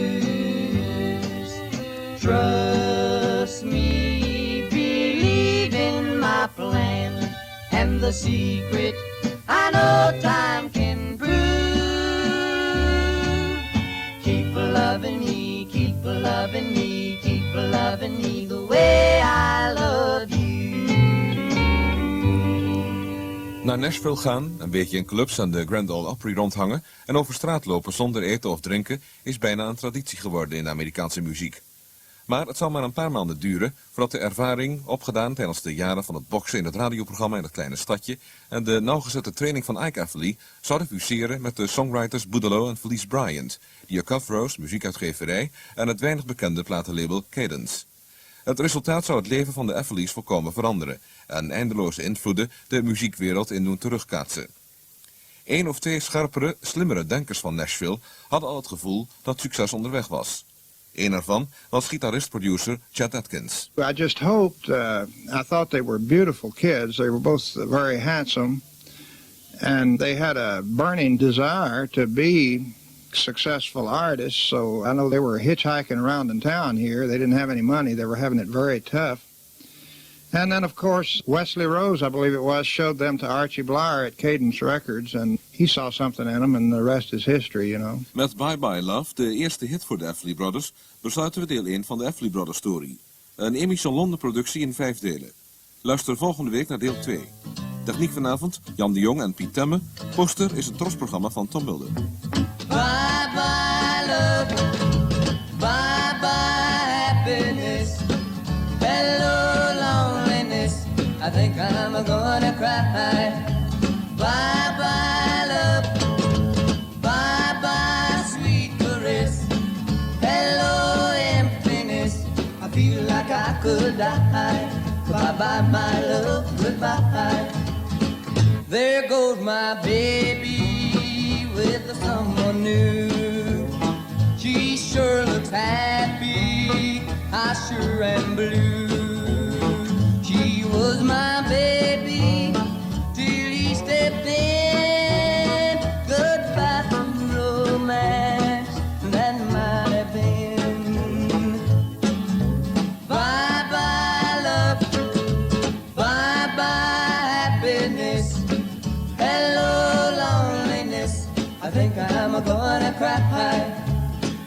S21: Trust me, believe in my plan, and the secret I know time can prove. Keep loving me, keep loving me, keep loving me the way I love you.
S2: Naar Nashville gaan, een beetje in clubs en de Grand Ole Opry rondhangen en over straat lopen zonder eten of drinken is bijna een traditie geworden in de Amerikaanse muziek. Maar het zal maar een paar maanden duren voordat de ervaring, opgedaan tijdens de jaren van het boksen in het radioprogramma in het kleine stadje en de nauwgezette training van Ike Everly, zouden fuseren met de songwriters Boudeleaux en Felice Bryant, die Rose, muziekuitgeverij en het weinig bekende platenlabel Cadence. Het resultaat zou het leven van de Everlys volkomen veranderen en eindeloze invloeden de muziekwereld in doen terugkaatsen. 1 of 2 scherpere, slimmere denkers van Nashville hadden al het gevoel dat succes onderweg was. Een ervan was gitarist-producer Chet Atkins.
S9: I just hoped, I thought they were beautiful kids. They were both very handsome. And they had a burning desire to be successful artists. So I know they were hitchhiking around in town here. They didn't have any money. They were having it very tough. And then, of course, Wesley Rose, I believe it was, showed them to Archie Blyer at Cadence Records, and he saw something in them, and the rest is history, you know.
S2: Met Bye Bye Love, de eerste hit voor de Everly Brothers, besluiten we deel 1 van de Everly Brothers Story. Een Emission Londen productie in 5 delen. Luister volgende week naar deel 2. Techniek vanavond, Jan de Jong en Piet Temme. Poster is het TROS-programma van Tom Mulder.
S21: Bye bye love, bye bye happiness, hello loneliness, I think I'm gonna cry. Bye bye love, bye bye sweet caress, hello emptiness, I feel like I could die. Bye bye my love, goodbye. There goes my baby with someone new. She sure looks happy, I sure am blue. She was my baby till think I'm gonna cry.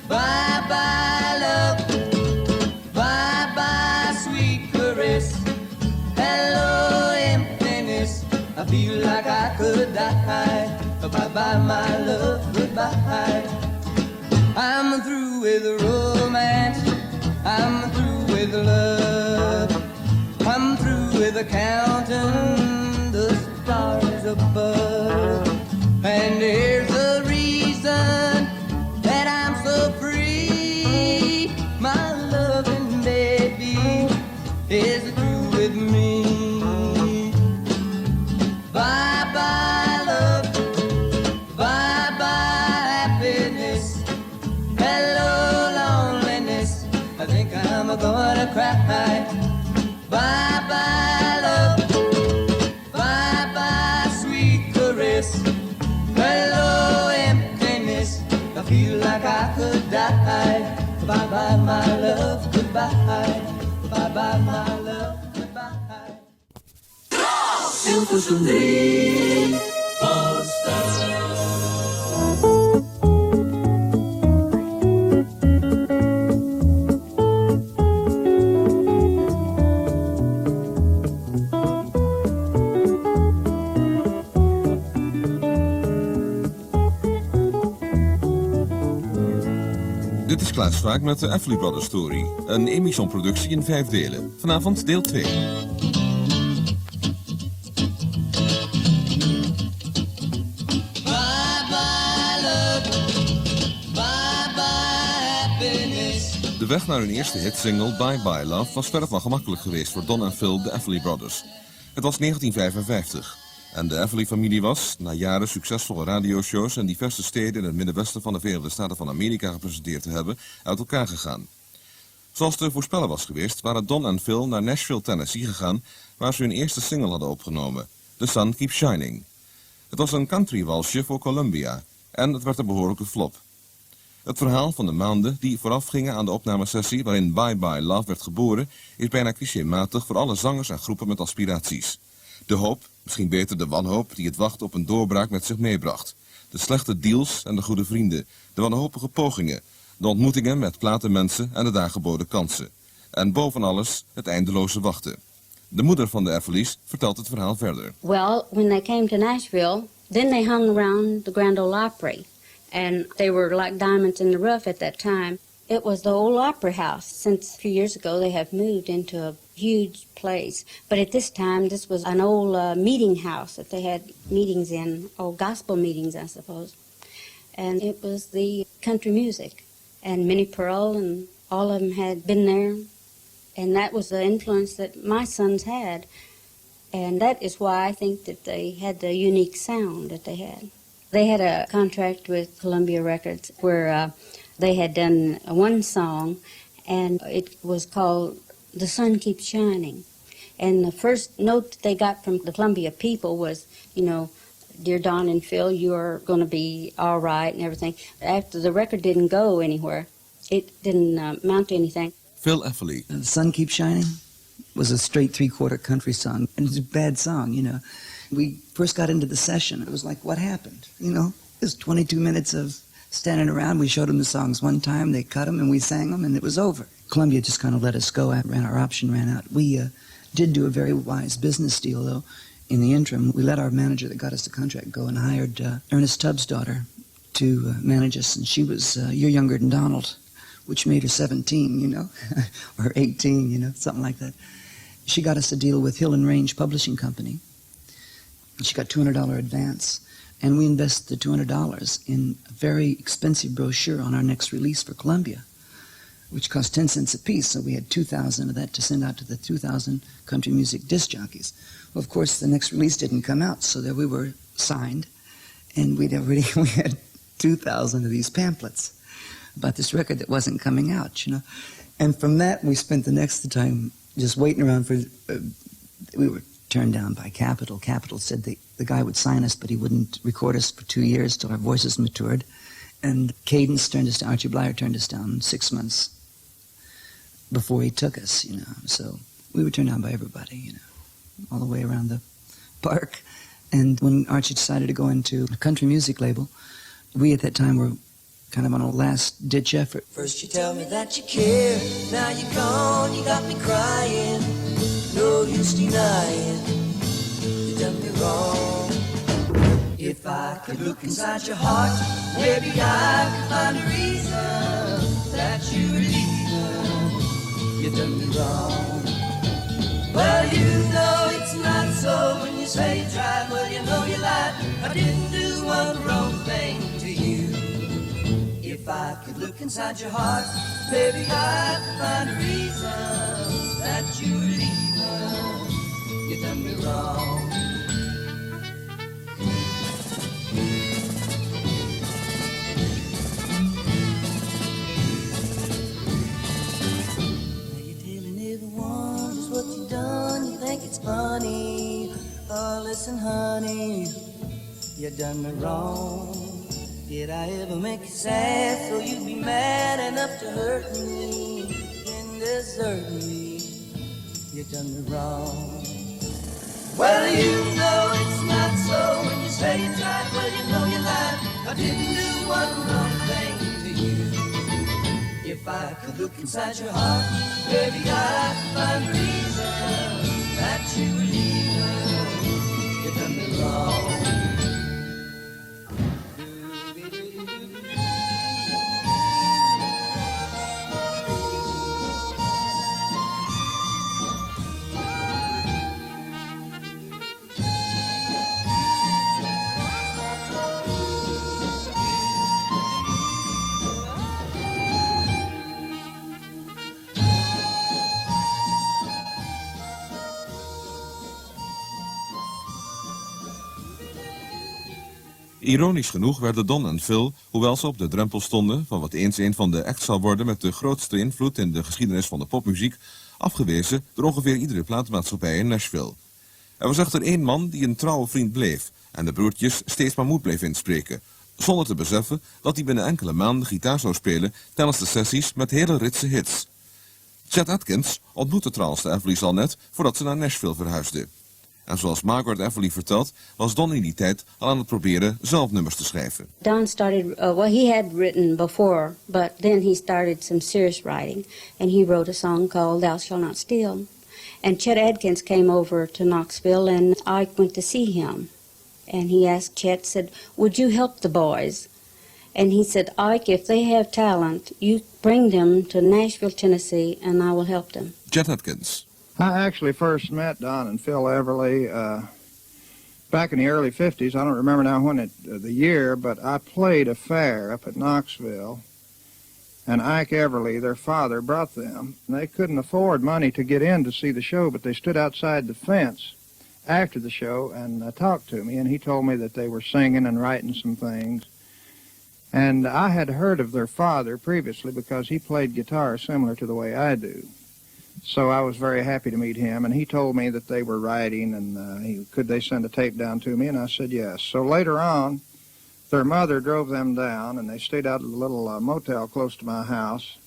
S21: Bye-bye, love. Bye-bye, sweet caress. Hello, emptiness. I feel like I could die. Bye-bye, my love, goodbye. I'm through with romance. I'm through with love. I'm through with counting the stars above. And here's the reason that I'm so free. My loving baby is through with me. Bye-bye, love. Bye-bye, happiness. Hello, loneliness. I think I'm gonna cry. Bye-bye, love. Bye-bye, sweet caress. Hello, emptiness. I feel like I could die. Bye-bye, my love, goodbye. Bye-bye, my love, goodbye.
S7: Hilversum 3 Boston.
S2: Dit is Klaatspraak met de Everly Brothers Story. Een Emison-productie in 5 delen. Vanavond deel 2. De weg naar hun eerste hitsingle, Bye Bye Love, was verder van gemakkelijk geweest voor Don en Phil, de Everly Brothers. Het was 1955 en de Everly-familie was, na jaren succesvolle radioshows en diverse steden in het middenwesten van de Verenigde Staten van Amerika gepresenteerd te hebben, uit elkaar gegaan. Zoals te voorspellen was geweest, waren Don en Phil naar Nashville, Tennessee gegaan, waar ze hun eerste single hadden opgenomen, The Sun Keeps Shining. Het was een country-walsje voor Columbia en het werd een behoorlijke flop. Het verhaal van de maanden die voorafgingen aan de opnamesessie waarin Bye Bye Love werd geboren, is bijna clichématig voor alle zangers en groepen met aspiraties. De hoop, misschien beter de wanhoop, die het wachten op een doorbraak met zich meebracht. De slechte deals en de goede vrienden, de wanhopige pogingen, de ontmoetingen met platenmensen en de daar geboden kansen. En boven alles het eindeloze wachten. De moeder van de Everly's vertelt het verhaal verder.
S19: Well, when they came to Nashville, then they hung around the Grand Ole Opry. And they were like diamonds in the rough at that time. It was the old Opera House. Since a few years ago, they have moved into a huge place. But at this time, this was an old meeting house that they had meetings in, old gospel meetings, I suppose. And it was the country music. And Minnie Pearl and all of them had been there. And that was the influence that my sons had. And that is why I think that they had the unique sound that they had. They had a contract with Columbia Records where they had done one song, and it was called The Sun Keeps Shining. And the first note that they got from the Columbia people was, you know, dear Don and Phil, you're going to be all right and everything. After the record didn't go anywhere, it didn't amount to anything.
S2: Phil Everly.
S1: The Sun Keeps Shining was a straight three-quarter country song, and it's a bad song, you know. We first got into the session. It was like, what happened? You know, it was 22 minutes of standing around. We showed them the songs one time. They cut them, and we sang them, and it was over. Columbia just kind of let us go. Our option ran out. We did do a very wise business deal, though. In the interim, we let our manager that got us the contract go and hired Ernest Tubbs' daughter to manage us, and she was a year younger than Donald, which made her 17, you know, or 18, you know, something like that. She got us a deal with Hill and Range Publishing Company. She got $200 advance, and we invested the $200 in a very expensive brochure on our next release for Columbia, which cost 10 cents a piece, so we had 2,000 of that to send out to the 2,000 country music disc jockeys. Well, of course, the next release didn't come out, so there we were signed, and we had 2,000 of these pamphlets about this record that wasn't coming out, you know. And from that, we spent the next time just waiting around for, we were turned down by Capitol. Capitol said the guy would sign us, but he wouldn't record us for 2 years till our voices matured. And Cadence turned us down, Archie Blyer turned us down 6 months before he took us, you know. So we were turned down by everybody, you know, all the way around the park. And when Archie decided to go into a country music label, We at that time were kind of on a last-ditch effort.
S21: First you tell me that you care, now you're gone, you got me crying. No use denying, you done me wrong. If I could look inside your heart, maybe I could find a reason that you were leaving. You done me wrong. Well, you know it's not so when you say you tried. Well, you know you lied. I didn't do one wrong thing to you. If I could look inside your heart, maybe I could find a reason that you were leaving. You done me wrong. What you done, you think it's funny. Oh, listen, honey, you done me wrong. Did I ever make you sad so you'd be mad enough to hurt me and desert me? You done me wrong. Well, you know it's not so when you say you tried. Well, you know you lied. I didn't do one wrong thing to you. If I could look inside your heart, maybe I could find a reason that you were leaving. You done me wrong.
S2: Ironisch genoeg werden Don en Phil, hoewel ze op de drempel stonden van wat eens een van de acts zal worden met de grootste invloed in de geschiedenis van de popmuziek, afgewezen door ongeveer iedere platenmaatschappij in Nashville. Er was echter één man die een trouwe vriend bleef en de broertjes steeds maar moed bleef inspreken, zonder te beseffen dat hij binnen enkele maanden gitaar zou spelen tijdens de sessies met hele ritse hits. Chet Atkins ontmoette trouwens de Everly's al net voordat ze naar Nashville verhuisden. En zoals Margaret Everly vertelt, was Don in die tijd al aan het proberen zelf nummers te schrijven.
S19: Don started, well, he had written before, but then he started some serious writing, and he wrote a song called Thou Shalt Not Steal. And Chet Atkins came over to Knoxville, and I went to see him. And he asked Chet, said, would you help the boys? And he said, Ike, if they have talent, you bring them to Nashville, Tennessee, and I will help them.
S2: Chet Atkins.
S9: I actually first met Don and Phil Everly back in the early 50s. I don't remember now the year, but I played a fair up at Knoxville, and Ike Everly, their father, brought them. And they couldn't afford money to get in to see the show, but they stood outside the fence after the show and talked to me, and he told me that they were singing and writing some things. And I had heard of their father previously because he played guitar similar to the way I do. So I was very happy to meet him, and he told me that they were writing, and could they send a tape down to me, and I said yes. So later on, their mother drove them down, and they stayed out at a little motel close to my house,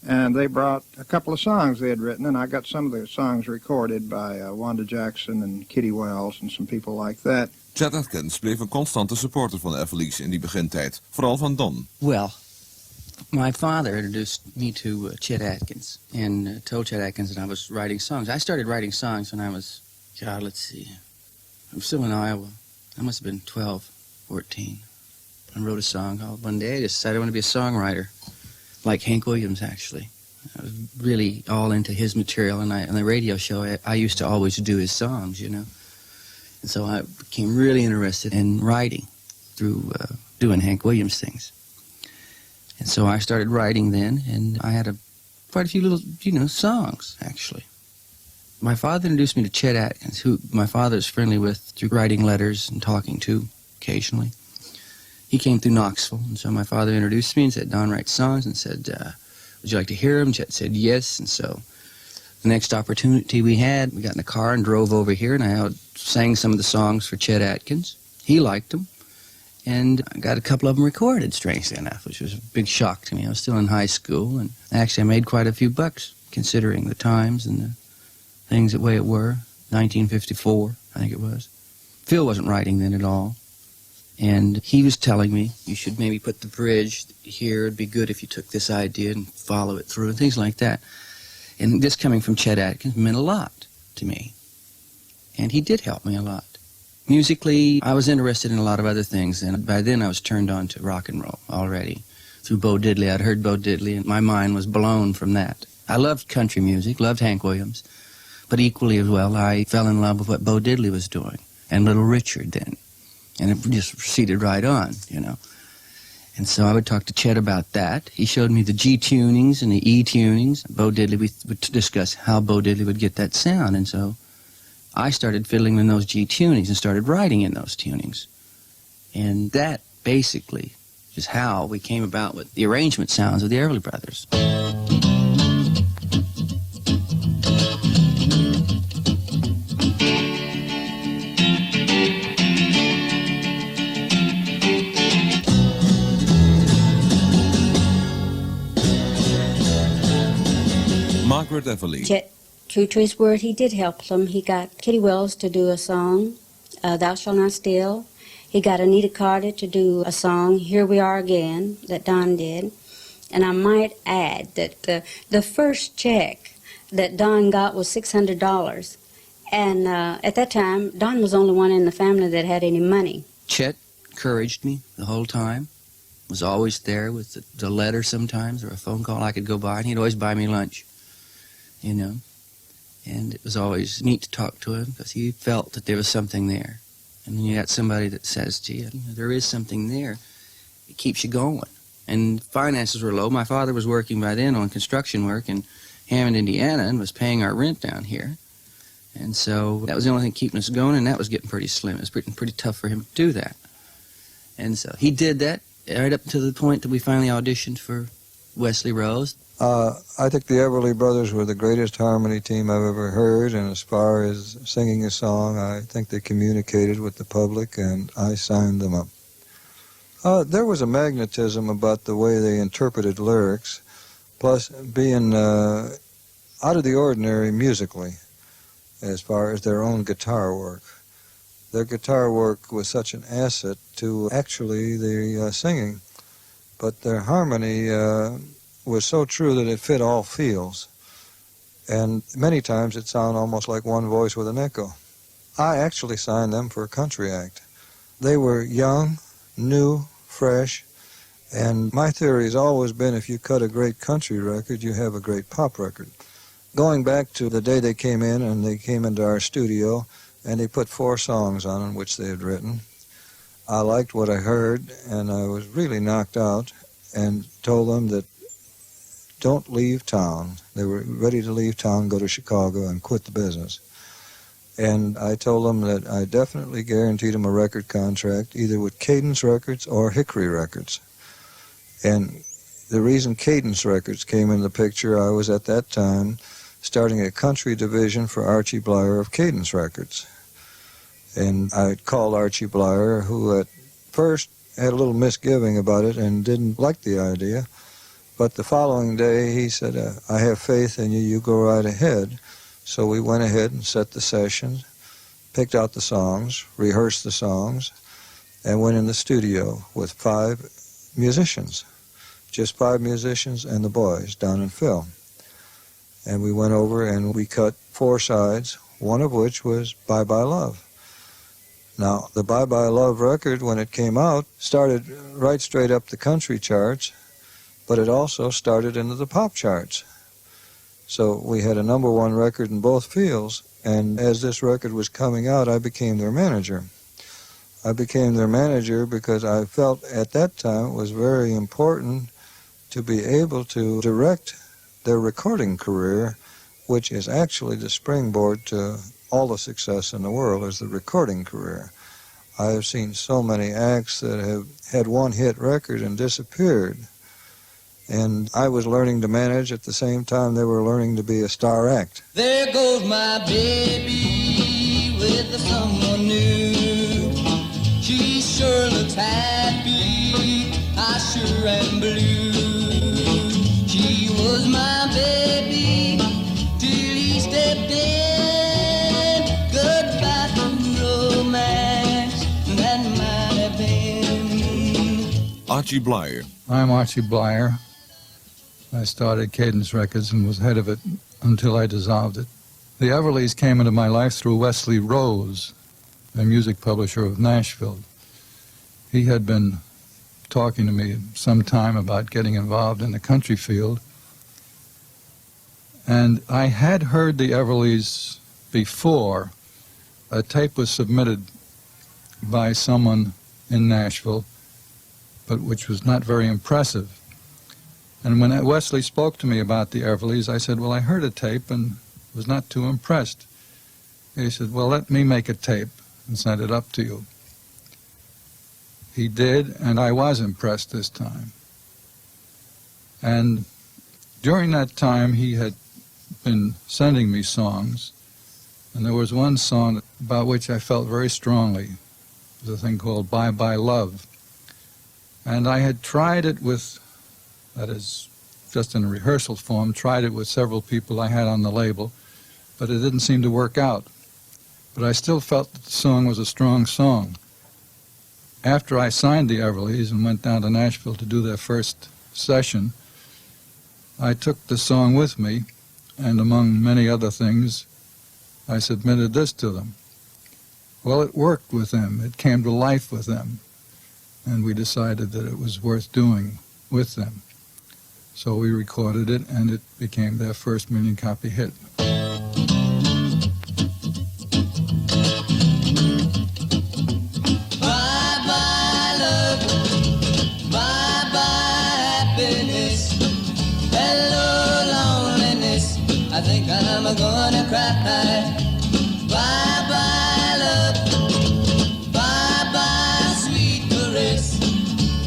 S9: and they brought a couple of songs they had written, and I got some of the songs recorded by Wanda Jackson and Kitty Wells and some people like that.
S2: Chet Atkins bleef een constante supporter van de Everly's in die begintijd, vooral van Don.
S17: Well, my father introduced me to Chet Atkins and told Chet Atkins that I was writing songs. I started writing songs when I was, let's see, I was still in Iowa. I must have been 12, 14. I wrote a song called One Day. I decided I want to be a songwriter, like Hank Williams, actually. I was really all into his material, and on the radio show, I used to always do his songs, you know. And so I became really interested in writing through doing Hank Williams things. And so I started writing then, and I had quite a few little, songs, actually. My father introduced me to Chet Atkins, who my father is friendly with through writing letters and talking to occasionally. He came through Knoxville, and so my father introduced me and said, Don writes songs, and said, would you like to hear them? Chet said yes, and so the next opportunity we had, we got in a car and drove over here, and I sang some of the songs for Chet Atkins. He liked them. And I got a couple of them recorded, strangely enough, which was a big shock to me. I was still in high school, and actually I made quite a few bucks, considering the times and the things the way it were. 1954, I think it was. Phil wasn't writing then at all. And he was telling me, you should maybe put the bridge here. It'd be good if you took this idea and follow it through and things like that. And this coming from Chet Atkins meant a lot to me. And he did help me a lot. Musically, I was interested in a lot of other things, and by then I was turned on to rock and roll already. Through Bo Diddley, I'd heard Bo Diddley, and my mind was blown from that. I loved country music, loved Hank Williams, but equally as well, I fell in love with what Bo Diddley was doing, and Little Richard then. And it just proceeded right on, you know. And so I would talk to Chet about that. He showed me the G tunings and the E tunings. Bo Diddley, we would discuss how Bo Diddley would get that sound, and so I started fiddling in those G tunings and started writing in those tunings. And that basically is how we came about with the arrangement sounds of the Everly Brothers.
S2: Margaret Everly.
S19: Chet, true to his word, he did help them. He got Kitty Wells to do a song, Thou Shalt Not Steal. He got Anita Carter to do a song, Here We Are Again, that Don did. And I might add that the first check that Don got was $600. And at that time, Don was the only one in the family that had any money.
S17: Chet encouraged me the whole time. Was always there with the letter sometimes or a phone call I could go by, and he'd always buy me lunch, you know. And it was always neat to talk to him because he felt that there was something there. And when you got somebody that says, gee, there is something there, it keeps you going. And finances were low. My father was working by then on construction work in Hammond, Indiana, and was paying our rent down here. And so that was the only thing keeping us going, and that was getting pretty slim. It was pretty tough for him to do that. And so he did that right up to the point that we finally auditioned for Wesley Rose.
S3: I think the Everly Brothers were the greatest harmony team I've ever heard, and as far as singing a song, I think they communicated with the public, and I signed them up. There was a magnetism about the way they interpreted lyrics, plus being out of the ordinary musically, as far as their own guitar work. Their guitar work was such an asset to actually the singing, but their harmony was so true that it fit all feels, and many times it sounded almost like one voice with an echo. I actually signed them for a country act. They were young, new, fresh, and my theory has always been if you cut a great country record, you have a great pop record. Going back to the day they came in, and they came into our studio, and they put 4 songs on them, which they had written. I liked what I heard, and I was really knocked out, and told them that don't leave town. They were ready to leave town, go to Chicago, and quit the business. And I told them that I definitely guaranteed them a record contract, either with Cadence Records or Hickory Records. And the reason Cadence Records came in the picture, I was at that time starting a country division for Archie Blyer of Cadence Records. And I called Archie Blyer, who at first had a little misgiving about it and didn't like the idea. But the following day, he said, I have faith in you, you go right ahead. So we went ahead and set the sessions, picked out the songs, rehearsed the songs, and went in the studio with 5 musicians, just 5 musicians and the boys down in Phil. And we went over and we cut 4 sides, one of which was Bye Bye Love. Now, the Bye Bye Love record, when it came out, started right straight up the country charts, but it also started into the pop charts. So we had a #1 record in both fields, and as this record was coming out, I became their manager. I became their manager because I felt at that time it was very important to be able to direct their recording career, which is actually the springboard to all the success in the world, is the recording career. I have seen so many acts that have had one-hit record and disappeared. And I was learning to manage at the same time they were learning to be a star act.
S7: There goes my baby with someone new. She sure looks happy, I sure am blue. She was my baby till he stepped in. Goodbye to romance, that might have been.
S2: Archie Blyer.
S3: I'm Archie Blyer. I started Cadence Records and was head of it until I dissolved it. The Everlys came into my life through Wesley Rose, a music publisher of Nashville. He had been talking to me some time about getting involved in the country field. And I had heard the Everlys before. A tape was submitted by someone in Nashville, but which was not very impressive. And when Wesley spoke to me about the Everlys, I said, well, I heard a tape and was not too impressed. He said, well, let me make a tape and send it up to you. He did, and I was impressed this time. And during that time, he had been sending me songs, and there was one song about which I felt very strongly. It was a thing called Bye Bye Love. And I had tried it with, that is, just in a rehearsal form, tried it with several people I had on the label, but it didn't seem to work out. But I still felt that the song was a strong song. After I signed the Everlys and went down to Nashville to do their first session, I took the song with me, and among many other things, I submitted this to them. Well, it worked with them. It came to life with them. And we decided that it was worth doing with them. So we recorded it, and it became their first million-copy hit.
S7: Bye-bye love, bye-bye happiness, hello loneliness, I think I'm gonna cry. Bye-bye love, bye-bye sweet caress,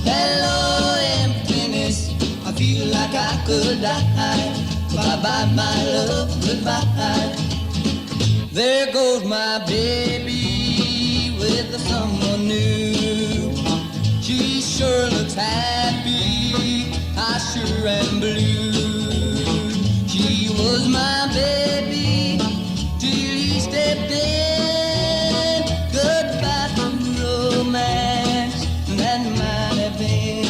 S7: hello emptiness, I feel like I could die. Bye-bye my love, goodbye. There goes my baby with someone new. She sure looks happy, I sure am blue. She was my baby till he stepped in. Goodbye to romance, that might have been.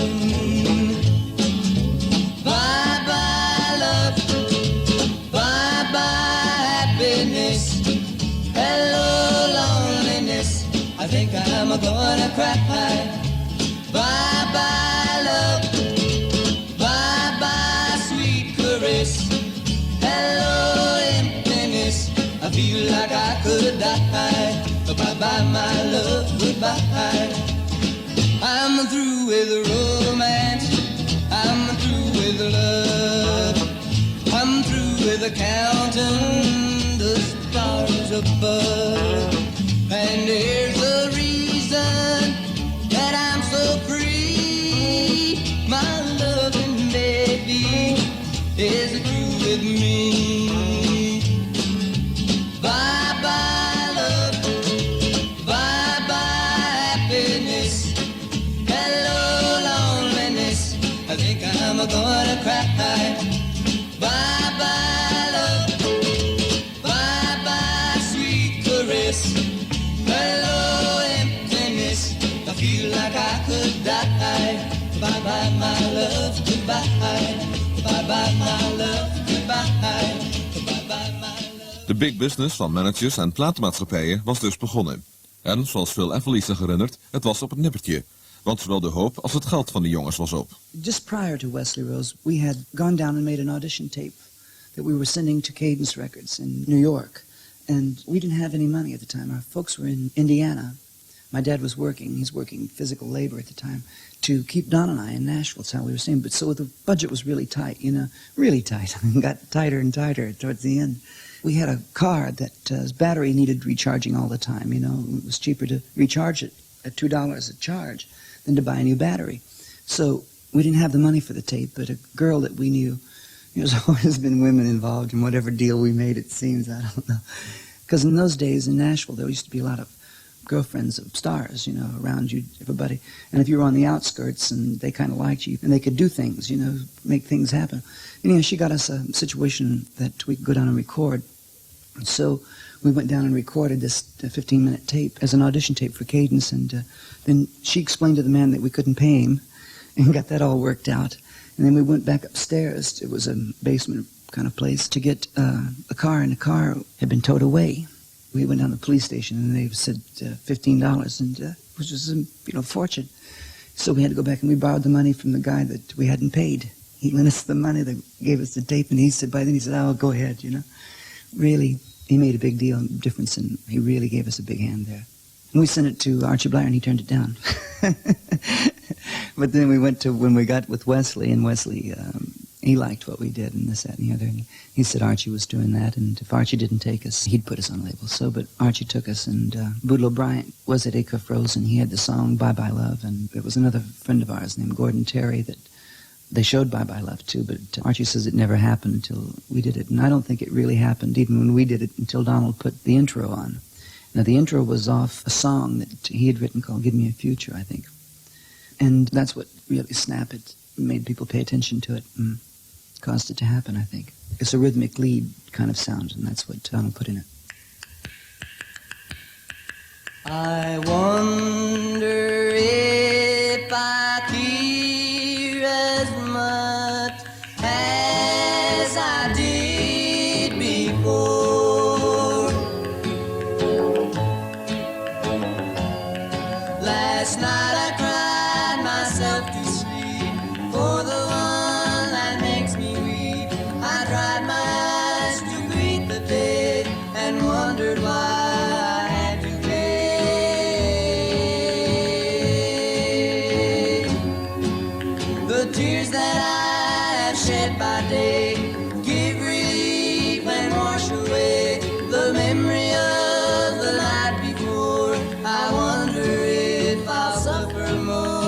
S7: Bye-bye love, bye-bye happiness, hello loneliness, I think I'm gonna cry. Bye-bye love, bye-bye sweet caress, hello emptiness, I feel like I could die. Bye-bye my love, goodbye. I'm through with romance, I'm through with love, I'm through with counting the stars above. And here's the reason that I'm so free. My loving baby is through with me. Bye-bye love, bye-bye happiness, hello loneliness, I think I'm gonna cry. Bye-bye love, bye-bye sweet caress, hello emptiness, I feel like I could die. Bye-bye my love, goodbye. Bye-bye my love, goodbye. Bye-bye my love.
S2: De big business van managers en platenmaatschappijen was dus begonnen. En, zoals Phil Everly zich herinnert, het was op het nippertje. Want zowel de hoop als het geld van de jongens was op.
S1: Just prior to Wesley Rose, we had gone down and made an audition tape that we were sending to Cadence Records in New York. And we didn't have any money at the time. Our folks were in Indiana. My dad was working. He's working physical labor at the time to keep Don and I in Nashville. That's how we were staying. But so the budget was really tight, you know, really tight. It got tighter and tighter towards the end. We had a car that battery needed recharging all the time, you know. It was cheaper to recharge it at $2 a charge than to buy a new battery. So we didn't have the money for the tape, but a girl that we knew, there's always been women involved in whatever deal we made, it seems, I don't know. Because in those days in Nashville, there used to be a lot of girlfriends of stars, you know, around you, everybody. And if you were on the outskirts and they kind of liked you, and they could do things, you know, make things happen. And, you know, she got us a situation that we could go down and record. And so we went down and recorded this 15-minute tape as an audition tape for Cadence, and then she explained to the man that we couldn't pay him, and got that all worked out. And then we went back upstairs. It was a basement kind of place to get a car, and the car had been towed away. We went down to the police station, and they said $15, and which was a fortune. So we had to go back, and we borrowed the money from the guy that we hadn't paid. He lent us the money, they gave us the tape, and he said, by then he said, "Oh, go ahead," Really, he made a big difference, and he really gave us a big hand there. And we sent it to Archie Blyer, and he turned it down. But then when we got with Wesley, and Wesley, he liked what we did, and this, that, and the other, and he said Archie was doing that, and if Archie didn't take us, he'd put us on a label. So, but Archie took us, and Felice Bryant was at Acuff Rose, and he had the song Bye Bye Love, and there was another friend of ours named Gordon Terry that they showed Bye Bye Love too, but Archie says it never happened until we did it, and I don't think it really happened even when we did it until Donald put the intro on. Now, the intro was off a song that he had written called Give Me a Future, I think. And that's what really snapped it, made people pay attention to it, and caused it to happen, I think. It's a rhythmic lead kind of sound, and that's what Donald put in it.
S21: I wonder if I care as much as I did before. Last night I cried myself to sleep for the one that makes me weep. I dried my eyes to greet the day and wondered why I had to pay. The tears that I have shed by day give relief and wash away the memory of the night before. I wonder if I'll suffer more.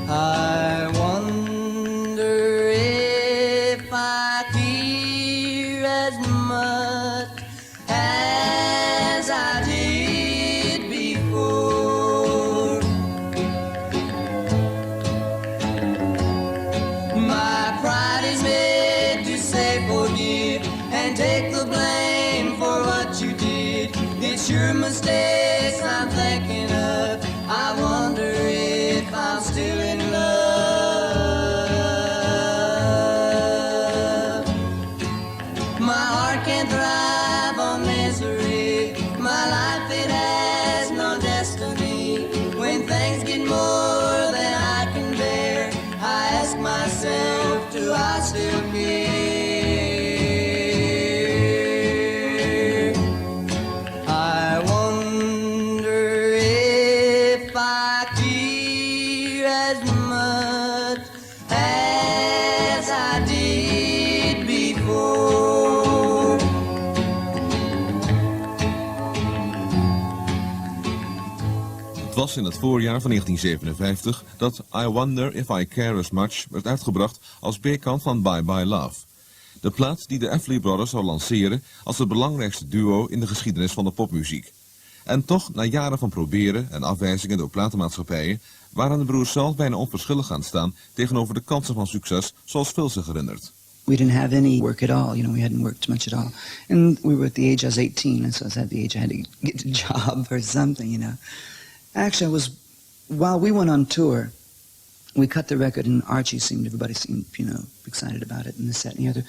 S21: I wonder if I care as much as I did before. My pride is made to say forgive and take the blame for what you did. It's your mistakes I'm thinking of. I wonder if I'm still in love. My heart can't thrive on misery. My life, it has no destiny. When things get more than I can bear, I ask myself, do I still care? I wonder if I care as much as I did before.
S2: Het was in het voorjaar van 1957 dat I Wonder If I Care As Much werd uitgebracht als B-kant van Bye Bye Love. De plaat die de Everly Brothers zou lanceren als het belangrijkste duo in de geschiedenis van de popmuziek. En toch, na jaren van proberen en afwijzingen door platenmaatschappijen, waren de broers zelf bijna onverschillig gaan staan tegenover de kansen van succes, zoals Phil zich herinnert.
S1: We didn't have any work at all, we hadn't worked much at all. And we were at the age, I was 18, and so I was at the age I had to get a job or something, Actually, while we went on tour, we cut the record, and everybody seemed, excited about it, and this, that, and the other.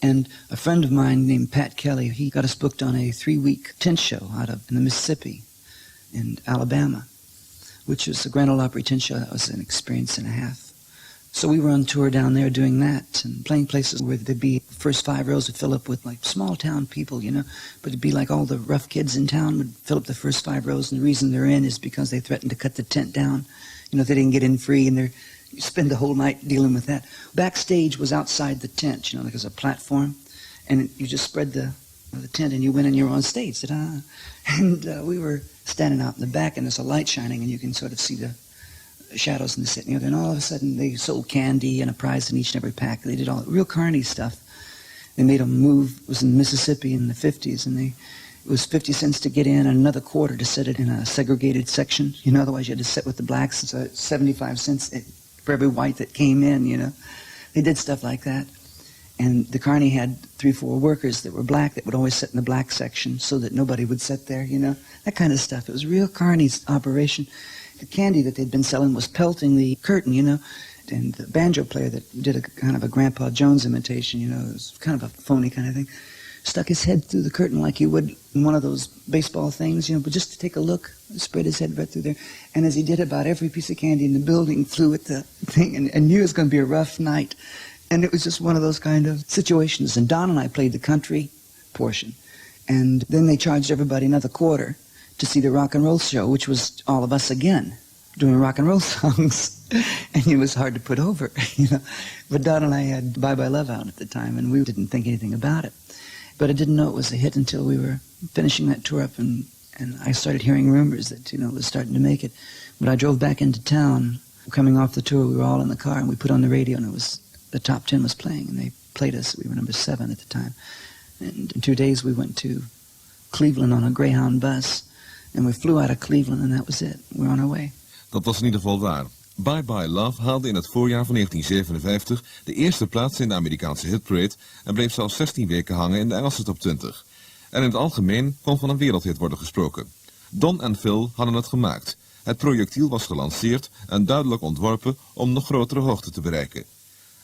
S1: And a friend of mine named Pat Kelly, he got us booked on a 3-week tent show out of in the Mississippi in Alabama, which was the Grand Ole Opry tent show. That was an experience and a half. So we were on tour down there doing that and playing places where there'd be first 5 rows would fill up with like small town people, but it'd be like all the rough kids in town would fill up the first 5 rows, and the reason they're in is because they threatened to cut the tent down. They didn't get in free, and you spend the whole night dealing with that. Backstage was outside the tent, like there's a platform, and you just spread the tent and you went and you were on stage. And we were standing out in the back, and there's a light shining, and you can sort of see the shadows in the set. And all of a sudden they sold candy and a prize in each and every pack. They did all real carny stuff. They made them move. It was in Mississippi in the 50s, and it was 50 cents to get in and another quarter to sit it in a segregated section. Otherwise you had to sit with the blacks. So 75 cents for every white that came in, They did stuff like that. And the carny had 3-4 workers that were black that would always sit in the black section so that nobody would sit there, you know, that kind of stuff. It was real carny's operation. The candy that they'd been selling was pelting the curtain, you know, and the banjo player that did a kind of a Grandpa Jones imitation, you know, it was kind of a phony kind of thing, stuck his head through the curtain like you would in one of those baseball things, you know, but just to take a look, spread his head right through there. And as he did, about every piece of candy in the building flew at the thing and knew it was going to be a rough night. And it was just one of those kind of situations. And Don and I played the country portion. And then they charged everybody another quarter to see the rock and roll show, which was all of us again doing rock and roll songs. And it was hard to put over, you know. But Don and I had Bye Bye Love out at the time, and we didn't think anything about it. But I didn't know it was a hit until we were finishing that tour up, and I started hearing rumors that, you know, it was starting to make it. But I drove back into town. Coming off the tour, we were all in the car, and we put on the radio, and it was the top 10 was playing, and they played us. We were number 7 at the time. And in 2 days, we went to Cleveland on a Greyhound bus, and we flew out of Cleveland, and that was it. We're on our way.
S2: Dat was in ieder geval waar. Bye Bye Love haalde in het voorjaar van 1957 de eerste plaats in de Amerikaanse hitparade en bleef zelfs 16 weken hangen in de Engelse top 20. En in het algemeen kon van een wereldhit worden gesproken. Don en Phil hadden het gemaakt. Het projectiel was gelanceerd en duidelijk ontworpen om nog grotere hoogte te bereiken.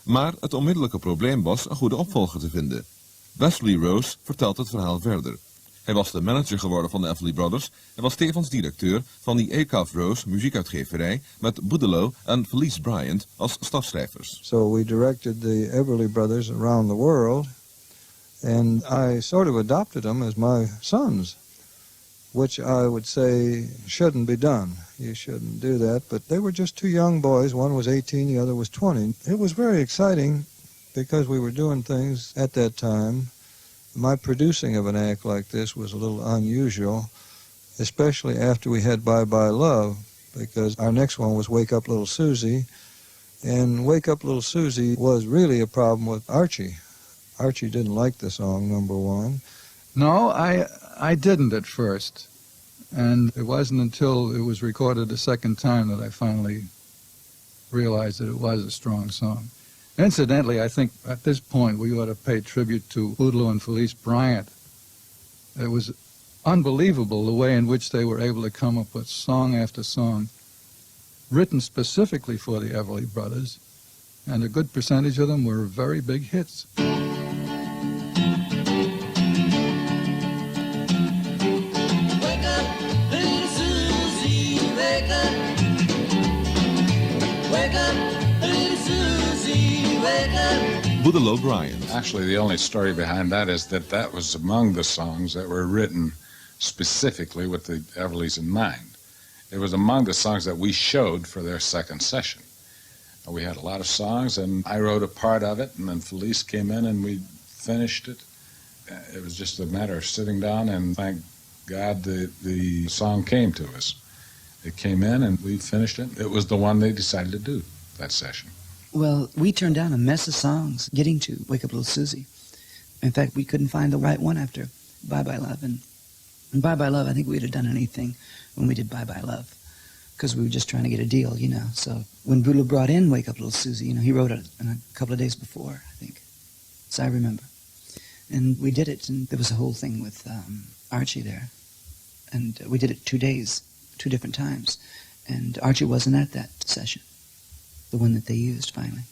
S2: Maar het onmiddellijke probleem was een goede opvolger te vinden. Wesley Rose vertelt het verhaal verder. Hij was de manager geworden van de Everly Brothers en was tevens directeur van die Acuff Rose muziekuitgeverij met Boudeleau en Felice Bryant als stafschrijvers.
S3: So we directed the Everly Brothers around the world, and I sort of adopted them as my sons, which I would say shouldn't be done. You shouldn't do that, but they were just 2 young boys. One was 18, the other was 20. It was very exciting because we were doing things at that time. My producing of an act like this was a little unusual, especially after we had Bye Bye Love, because our next one was Wake Up Little Susie, and Wake Up Little Susie was really a problem with Archie. Archie didn't like the song, number 1.
S6: No, I didn't at first, and it wasn't until it was recorded a second time that I finally realized that it was a strong song. Incidentally, I think at this point we ought to pay tribute to Boudeleau and Felice Bryant. It was unbelievable the way in which they were able to come up with song after song written specifically for the Everly Brothers, and a good percentage of them were very big hits.
S2: Boudeleau Bryant.
S22: Actually, the only story behind that is that that was among the songs that were written specifically with the Everlys in mind. It was among the songs that we showed for their second session. We had a lot of songs, and I wrote a part of it, and then Felice came in and we finished it. It was just a matter of sitting down, and thank God the song came to us. It came in and we finished it. It was the one they decided to do that session.
S1: Well, we turned down a mess of songs getting to Wake Up Little Susie. In fact, we couldn't find the right one after Bye Bye Love. And Bye Bye Love, I think we'd have done anything when we did Bye Bye Love, because we were just trying to get a deal, you know. So when Boudeleau brought in Wake Up Little Susie, you know, he wrote it in a couple of days before, I think. So I remember. And we did it, and there was a whole thing with Archie there. And we did it 2 days, 2 different times. And Archie wasn't at that session. The one that they used, finally.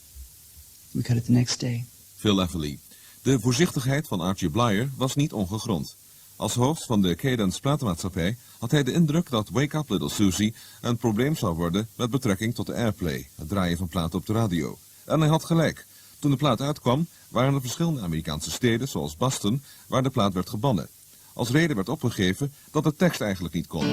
S1: We cut it the next day.
S2: Phil Everly. De voorzichtigheid van Archie Blyer was niet ongegrond. Als hoofd van de Cadence platenmaatschappij had hij de indruk dat Wake Up Little Susie een probleem zou worden met betrekking tot de airplay, het draaien van platen op de radio. En hij had gelijk. Toen de plaat uitkwam, waren er verschillende Amerikaanse steden, zoals Boston, waar de plaat werd gebannen. Als reden werd opgegeven dat de tekst eigenlijk niet kon.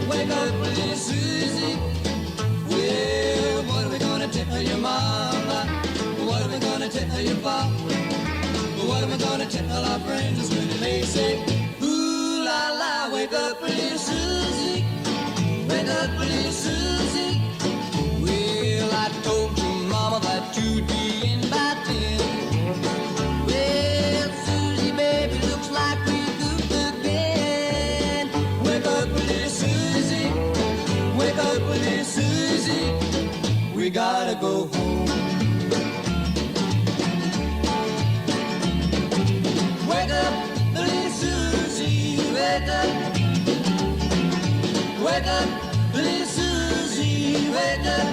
S7: Wake up, little Susie. Well, what are we gonna tell your mama? What are we gonna tell your papa? what am I gonna tell our friends when they say, ooh la la, wake up little Susie, wake up little Susie. Well, I told your mama that you'd be in by 10. Well, Susie, baby, looks like we goofed again. Wake up little Susie, wake up little Susie, we gotta go home. Wake up, little Susie, wake up. Wake up, little Susie, wake up.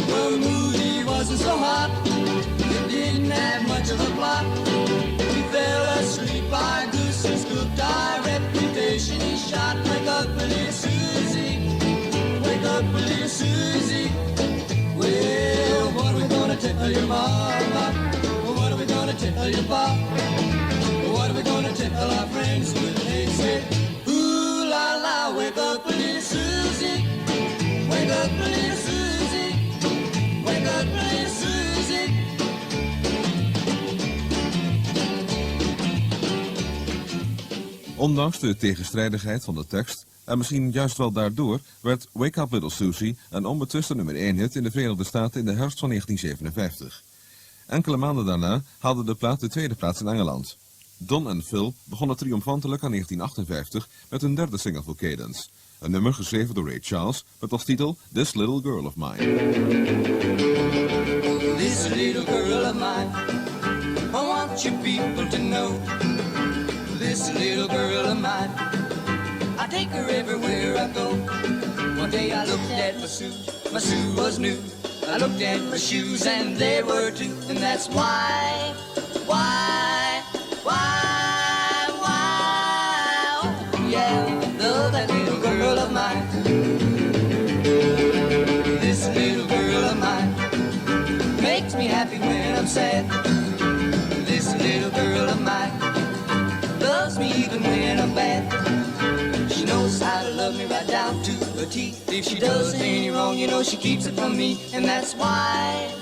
S7: The movie wasn't so hot, it didn't have much of a plot. We fell asleep, our goose is cooked, our reputation is shot. Wake up, little Susie, wake up, little Susie. Well, what are we gonna tell your mama? What are we gonna tell your pop? What are we gonna tell our friends when they say, ooh la la, wake up little Susie, wake up little Susie, wake up little Susie.
S2: Ondanks de tegenstrijdigheid van de tekst, en misschien juist wel daardoor, werd Wake Up Little Susie een onbetwiste nummer 1 hit in de Verenigde Staten in de herfst van 1957. Enkele maanden daarna haalde de plaat de tweede plaats in Engeland. Don en Phil begonnen triomfantelijk aan 1958 met hun derde single voor Cadence. Een nummer geschreven door Ray Charles met als titel This Little Girl of Mine.
S7: This little girl of mine, I want you people to know. This little girl of mine, I take her everywhere I go. One day I looked at my suit was new. I looked at my shoes and they were too. And that's why, oh, yeah, love that little girl of mine. This little girl of mine makes me happy when I'm sad. This little girl of mine loves me even when I'm bad. She knows how to love me right down to her teeth. If she does any wrong, you know she keeps it from me. And that's why,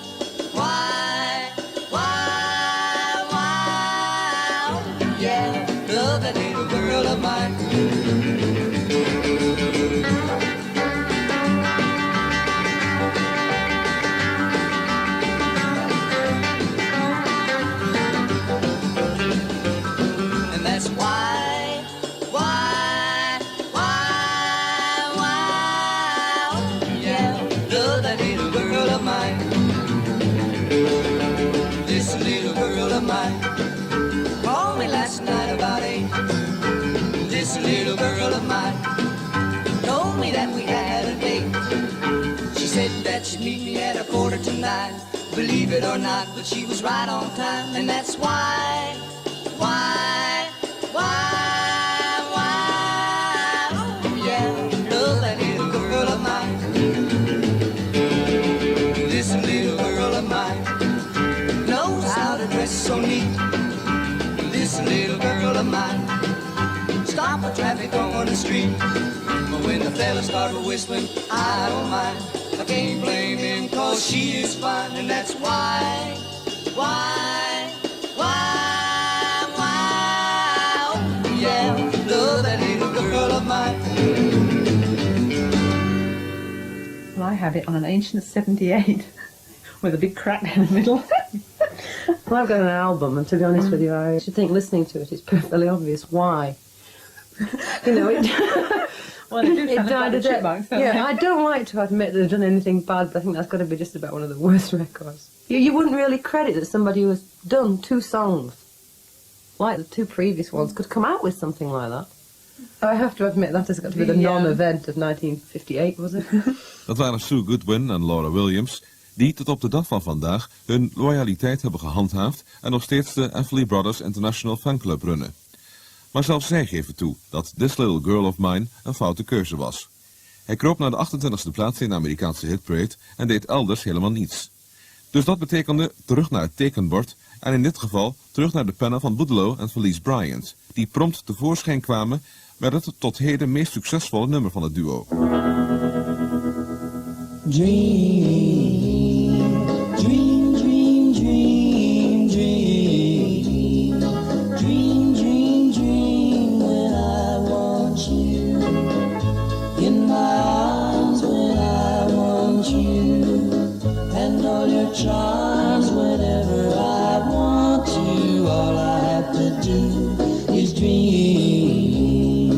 S7: yeah, love that little girl of mine. And that's why, yeah, love that little girl of mine. This little girl of mine called me last night about 8. This little girl of mine told me that we had a date. She said that she'd meet me at 8:45. Believe it or not, but she was right on time. And that's why, yeah, love that little girl of mine. This little girl of mine knows how to dress so neat. This little girl of mine stop the traffic on the street. But when the fellas start whistling, I don't mind. I can't blame him, cause she is fine. And that's why, oh, yeah, love that little girl of mine.
S8: Well, I have it on an ancient 78 with a big crack in the middle.
S10: Well, I've got an album, and to be honest with you, I should think listening to it is perfectly obvious why. You know, it,
S8: well, it
S10: died a death. Yeah, I don't like to admit that they've done anything bad, but I think that's got to be just about one of the worst records. You wouldn't really credit that somebody who has done 2 songs, like the 2 previous ones, could come out with something like that. I have to admit that has got to be the non-event of 1958, was it?
S2: Dat waren Sue Goodwin en Laura Williams, die tot op de dag van vandaag hun loyaliteit hebben gehandhaafd en nog steeds de Everly Brothers International Fanclub runnen. Maar zelfs zij geven toe dat This Little Girl of Mine een foute keuze was. Hij kroop naar de 28e plaats in de Amerikaanse hitparade en deed elders helemaal niets. Dus dat betekende terug naar het tekenbord en in dit geval terug naar de pennen van Boudleaux en Felice Bryant, die prompt tevoorschijn kwamen met het tot heden meest succesvolle nummer van het duo.
S21: Dream, dream, dream, dream, dream. all your charms whenever I want to. All I have to do is dream,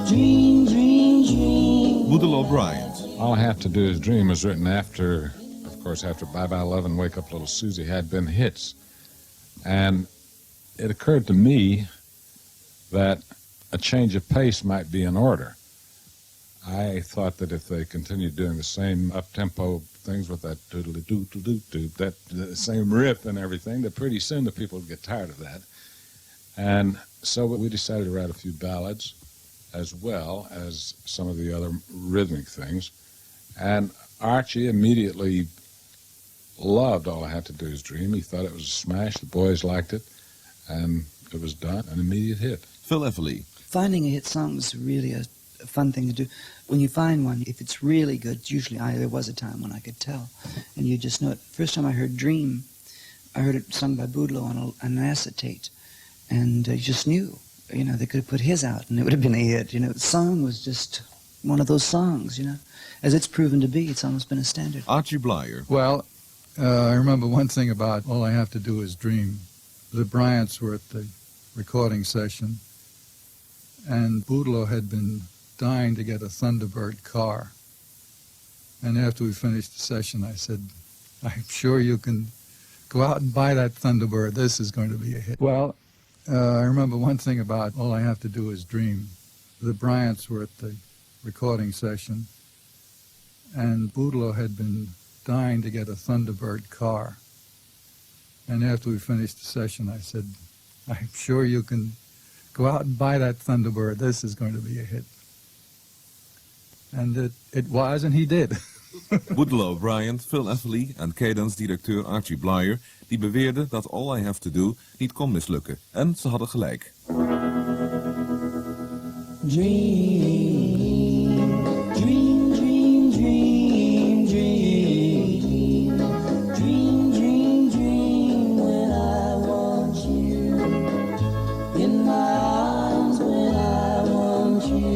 S21: dream, dream, dream.
S2: Felice Bryant.
S22: All I Have to Do Is Dream was written after, of course, after Bye Bye Love and Wake Up Little Susie had been hits. And it occurred to me that a change of pace might be in order. I thought that if they continued doing the same up-tempo things with that doodly-doo-doo-doo-doo, that the same riff and everything, that pretty soon the people would get tired of that. And so we decided to write a few ballads as well as some of the other rhythmic things. And Archie immediately loved All I Have to Do Is Dream. He thought it was a smash. The boys liked it. And it was done, an immediate hit.
S2: Felice Everly.
S1: Finding a hit song was really a fun thing to do. When you find one, if it's really good, usually there was a time when I could tell, and you just know it. First time I heard Dream, I heard it sung by Boudleaux on an acetate, and you just knew, they could have put his out, and it would have been a hit. The song was just one of those songs, As it's proven to be, it's almost been a standard.
S2: Archie Blyer.
S6: Well, I remember one thing about All I Have to Do Is Dream. The Bryants were at the recording session, and Boudleaux had been dying to get a Thunderbird car. And after we finished the session, I said, I'm sure you can go out and buy that Thunderbird. This is going to be a hit. Well, I remember one thing about All I Have to Do Is Dream. The Bryants were at the recording session, and Boudleaux had been dying to get a Thunderbird car. And after we finished the session, I said, I'm sure you can go out and buy that Thunderbird. This is going to be a hit. And it was, and he did.
S2: Boudleaux Bryant, Felice Everly en cadence-directeur Archie Blyer, die beweerden dat All I Have to Do niet kon mislukken. En ze hadden gelijk.
S21: Dream, dream, dream, dream, dream, dream, dream, dream when I want you, in my arms when I want you,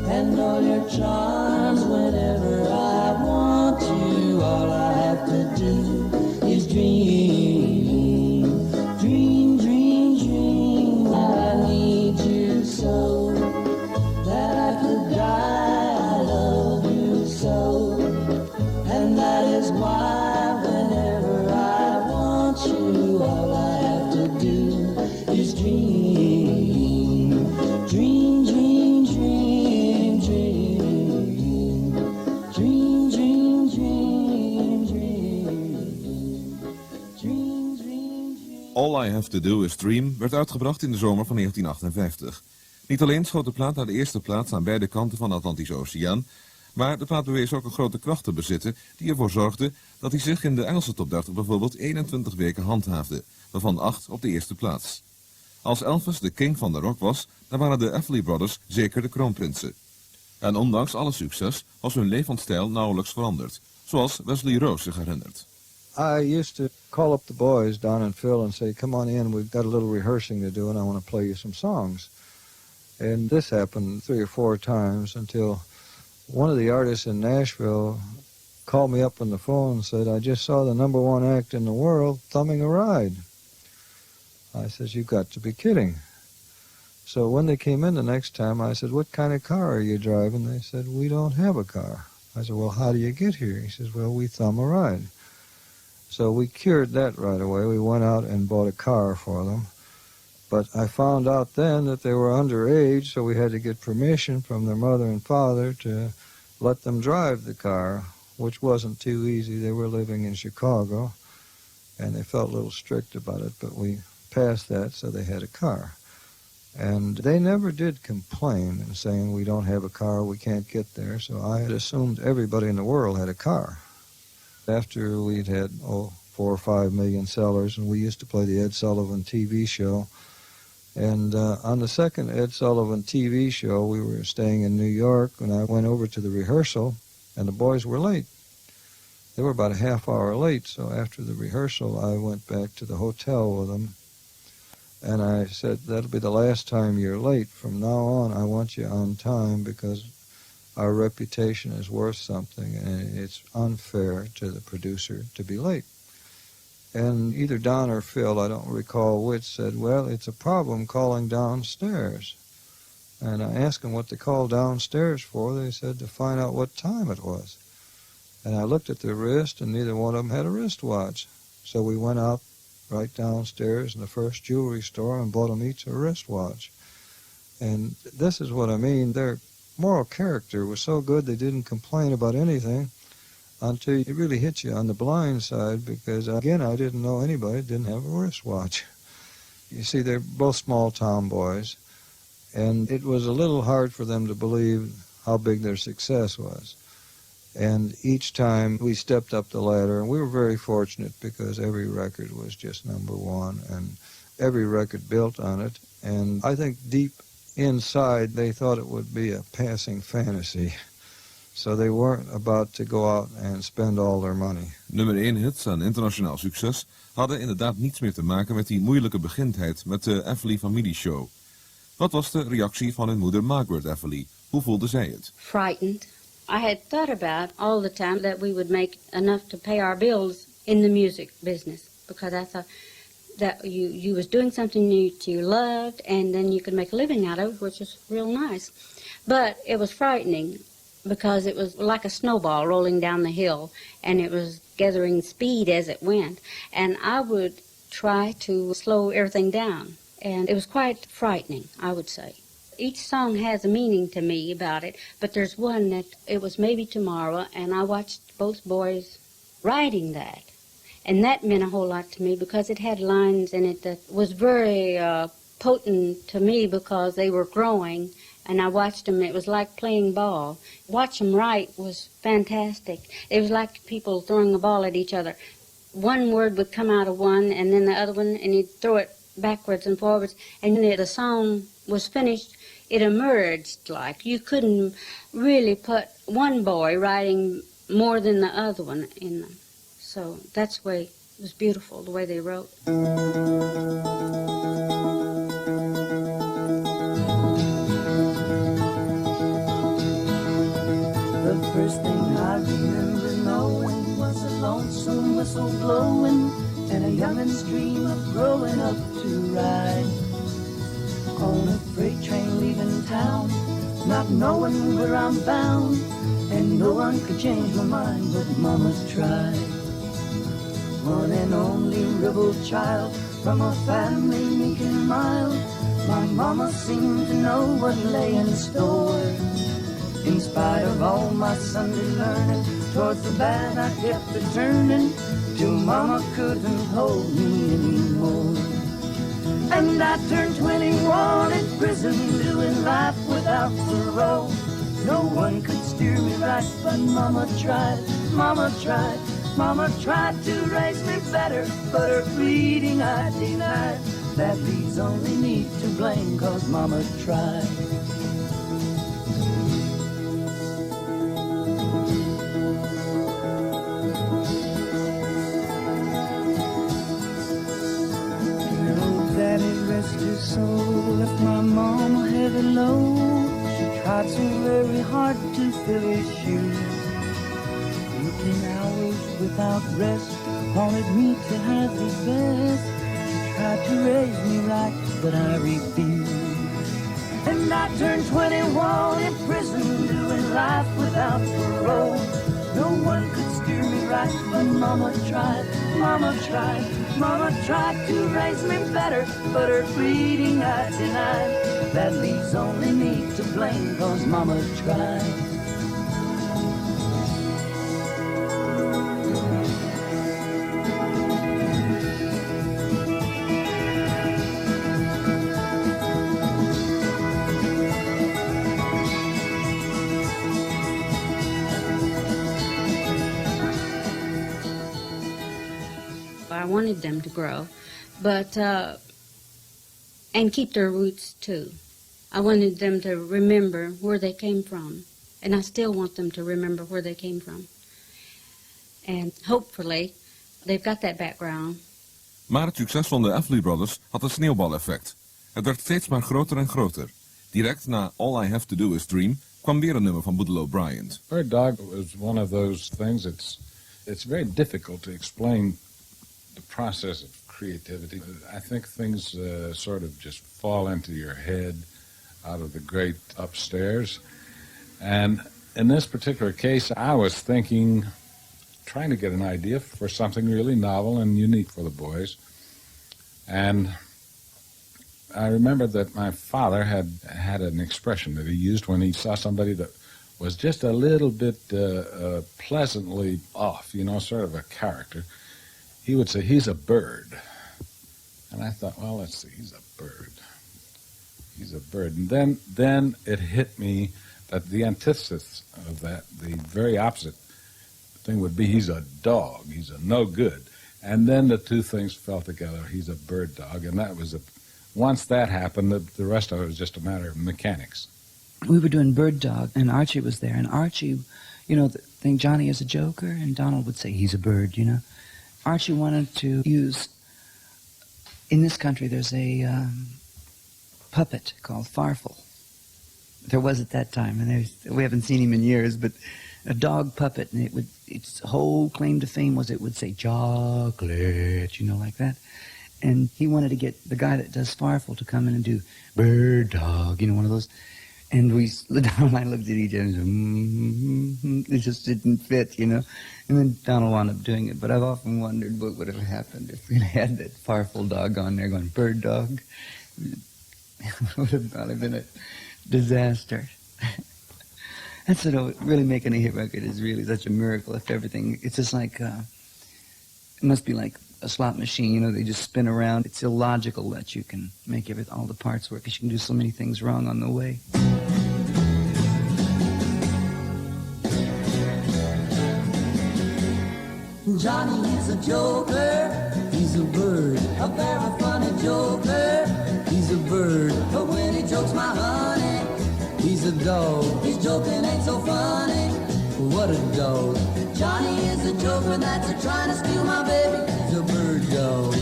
S21: and all your charms whenever I want you. All I have to do is dream, dream, dream, dream that I need you so.
S2: All I Have to Do Is Dream werd uitgebracht in de zomer van 1958. Niet alleen schoot de plaat naar de eerste plaats aan beide kanten van de Atlantische Oceaan, maar de plaat bewees ook een grote kracht te bezitten die ervoor zorgde dat hij zich in de Engelse top 30 bijvoorbeeld 21 weken handhaafde, waarvan 8 op de eerste plaats. Als Elvis de king van de rock was, dan waren de Everly Brothers zeker de kroonprinsen. En ondanks alle succes was hun levensstijl nauwelijks veranderd, zoals Wesley Rose zich herinnert.
S3: I used to call up the boys, Don and Phil, and say, come on in, we've got a little rehearsing to do, and I want to play you some songs. And this happened 3 or 4 times until one of the artists in Nashville called me up on the phone and said, I just saw the #1 act in the world thumbing a ride. I said, you've got to be kidding. So when they came in the next time, I said, what kind of car are you driving? They said, we don't have a car. I said, well, how do you get here? He says, well, we thumb a ride. So we cured that right away. We went out and bought a car for them. But I found out then that they were underage, so we had to get permission from their mother and father to let them drive the car, which wasn't too easy. They were living in Chicago, and they felt a little strict about it, but we passed that, so they had a car. And they never did complain and saying, we don't have a car, we can't get there, so I had assumed everybody in the world had a car. After we'd had 4 or 5 million sellers, and we used to play the Ed Sullivan TV show. And on the second Ed Sullivan TV show, we were staying in New York, and I went over to the rehearsal, and the boys were late. They were about a half hour late, so after the rehearsal, I went back to the hotel with them, and I said, that'll be the last time you're late. From now on, I want you on time, because our reputation is worth something, and it's unfair to the producer to be late. And either Don or Phil, I don't recall which, said, well, it's a problem calling downstairs. And I asked them what they called downstairs for. They said to find out what time it was. And I looked at their wrist, and neither one of them had a wristwatch. So we went out right downstairs in the first jewelry store and bought them each a wristwatch. And this is what I mean. Their moral character was so good they didn't complain about anything until it really hit you on the blind side, because, again, I didn't know anybody that didn't have a wristwatch. You see, they're both small-town boys, and it was a little hard for them to believe how big their success was. And each time we stepped up the ladder, and we were very fortunate because every record was just #1, and every record built on it. And I think deep inside they thought it would be a passing fantasy. So they weren't about to go out and spend all their money.
S2: Nummer 1 hits en internationaal succes hadden inderdaad niets meer te maken met die moeilijke begintheid met de Everly familieshow. Wat was de reactie van hun moeder Margaret Everly? Hoe voelde zij het?
S19: Frightened. I had thought about all the time that we would make enough to pay our bills in the music business, because I thought that you was doing something that you loved, and then you could make a living out of it, which is real nice. But it was frightening because it was like a snowball rolling down the hill, and it was gathering speed as it went, and I would try to slow everything down, and it was quite frightening, I would say. Each song has a meaning to me about it, but there's one that it was maybe tomorrow, and I watched both boys writing that. And that meant a whole lot to me because it had lines in it that was very potent to me because they were growing, and I watched them. It was like playing ball. Watch them write was fantastic. It was like people throwing a ball at each other. One word would come out of one, and then the other one, and he'd throw it backwards and forwards, and when the song was finished, it emerged like you couldn't really put one boy writing more than the other one in them. So that's the way it was beautiful, the way they wrote.
S21: The first thing I remember knowing was a lonesome whistle blowing and a youngin's dream of growing up to ride on a freight train leaving town, not knowing where I'm bound, and no one could change my mind, but Mama tried. One and only rebel child from a family meek and mild, my mama seemed to know what lay in store. In spite of all my Sunday learning, towards the bad I kept returning, till Mama couldn't hold me anymore. And I turned 21 in prison, doing life without parole. No one could steer me right, but Mama tried, Mama tried. Mama tried to raise me better, but her pleading I denied. That leaves only me to blame, 'cause Mama tried. Rest her soul, left my mama heavy load. She tried so very hard to fill her shoes, working hours without rest, wanted me to have the best. She tried to raise me right, but I refused. And I turned 21 in prison, doing life without parole. No one could steer me right, but Mama tried, Mama tried. Mama tried to raise me better, but her pleading I denied. That leaves only me to blame, 'cause Mama tried.
S19: I wanted them to grow, but and keep their roots too. I wanted them to remember where they came from, and I still want them to remember where they came from. And hopefully, they've got that background.
S2: Maar het succes van de Everly Brothers had een sneeuwbaleffect. Het werd steeds maar groter en groter. Direct na All I Have to Do Is Dream kwam weer een nummer van Boodle Bryant.
S22: Bird Dog was one of those things it's very difficult to explain the process of creativity. I think things sort of just fall into your head out of the great upstairs. And in this particular case, I was trying to get an idea for something really novel and unique for the boys. And I remember that my father had an expression that he used when he saw somebody that was just a little bit pleasantly off, sort of a character. He would say, "He's a bird." And I thought, well, let's see, he's a bird. He's a bird. And then it hit me that the antithesis of that, the very opposite thing would be he's a dog. He's a no good. And then the two things fell together. He's a bird dog. And that was once that happened, the rest of it was just a matter of mechanics.
S1: We were doing Bird Dog, and Archie was there. And Archie, think Johnny is a joker, and Donald would say, he's a bird, Archie wanted to use, in this country, there's a puppet called Farfel. There was at that time, and we haven't seen him in years, but a dog puppet, and its whole claim to fame was it would say chocolate, like that. And he wanted to get the guy that does Farfel to come in and do Bird Dog, one of those. And Donald and I looked at each other and said, it just didn't fit, And then Donald wound up doing it. But I've often wondered what would have happened if we had that Farfel dog on there going, Bird Dog. It would have probably been a disaster. That's what really making a hit record is really such a miracle. If everything, it's just like, it must be like a slot machine, they just spin around. It's illogical that you can make all the parts work, because you can do so many things wrong on the way.
S21: Johnny is a joker, he's a bird, a very funny joker, he's a bird. But when he jokes my honey, he's a dog. His joking ain't so funny, what a dog. Johnny is a joker that's trying to steal my baby, he's a bird dog.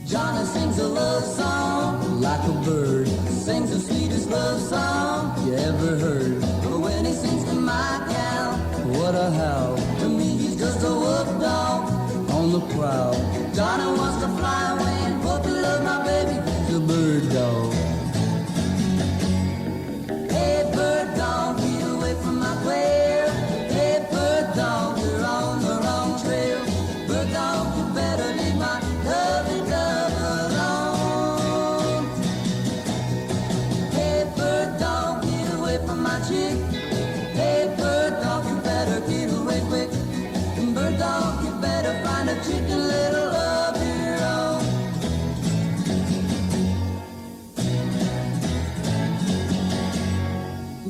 S21: Johnny sings a love song like a bird, sings the sweetest love song you ever heard. But when he sings to my gal, what a howl. To me he's just a wolf dog on the prowl. Johnny wants to fly away and hope to love my baby, he's a bird dog. Hey bird dog, get away from my quail. Hey bird dog, you're on the wrong trail. Bird dog, you better leave my lovely dove alone. Hey bird dog, get away from my chick. Hey bird dog, you better get away quick. Bird dog, you better find a chicken little of your own.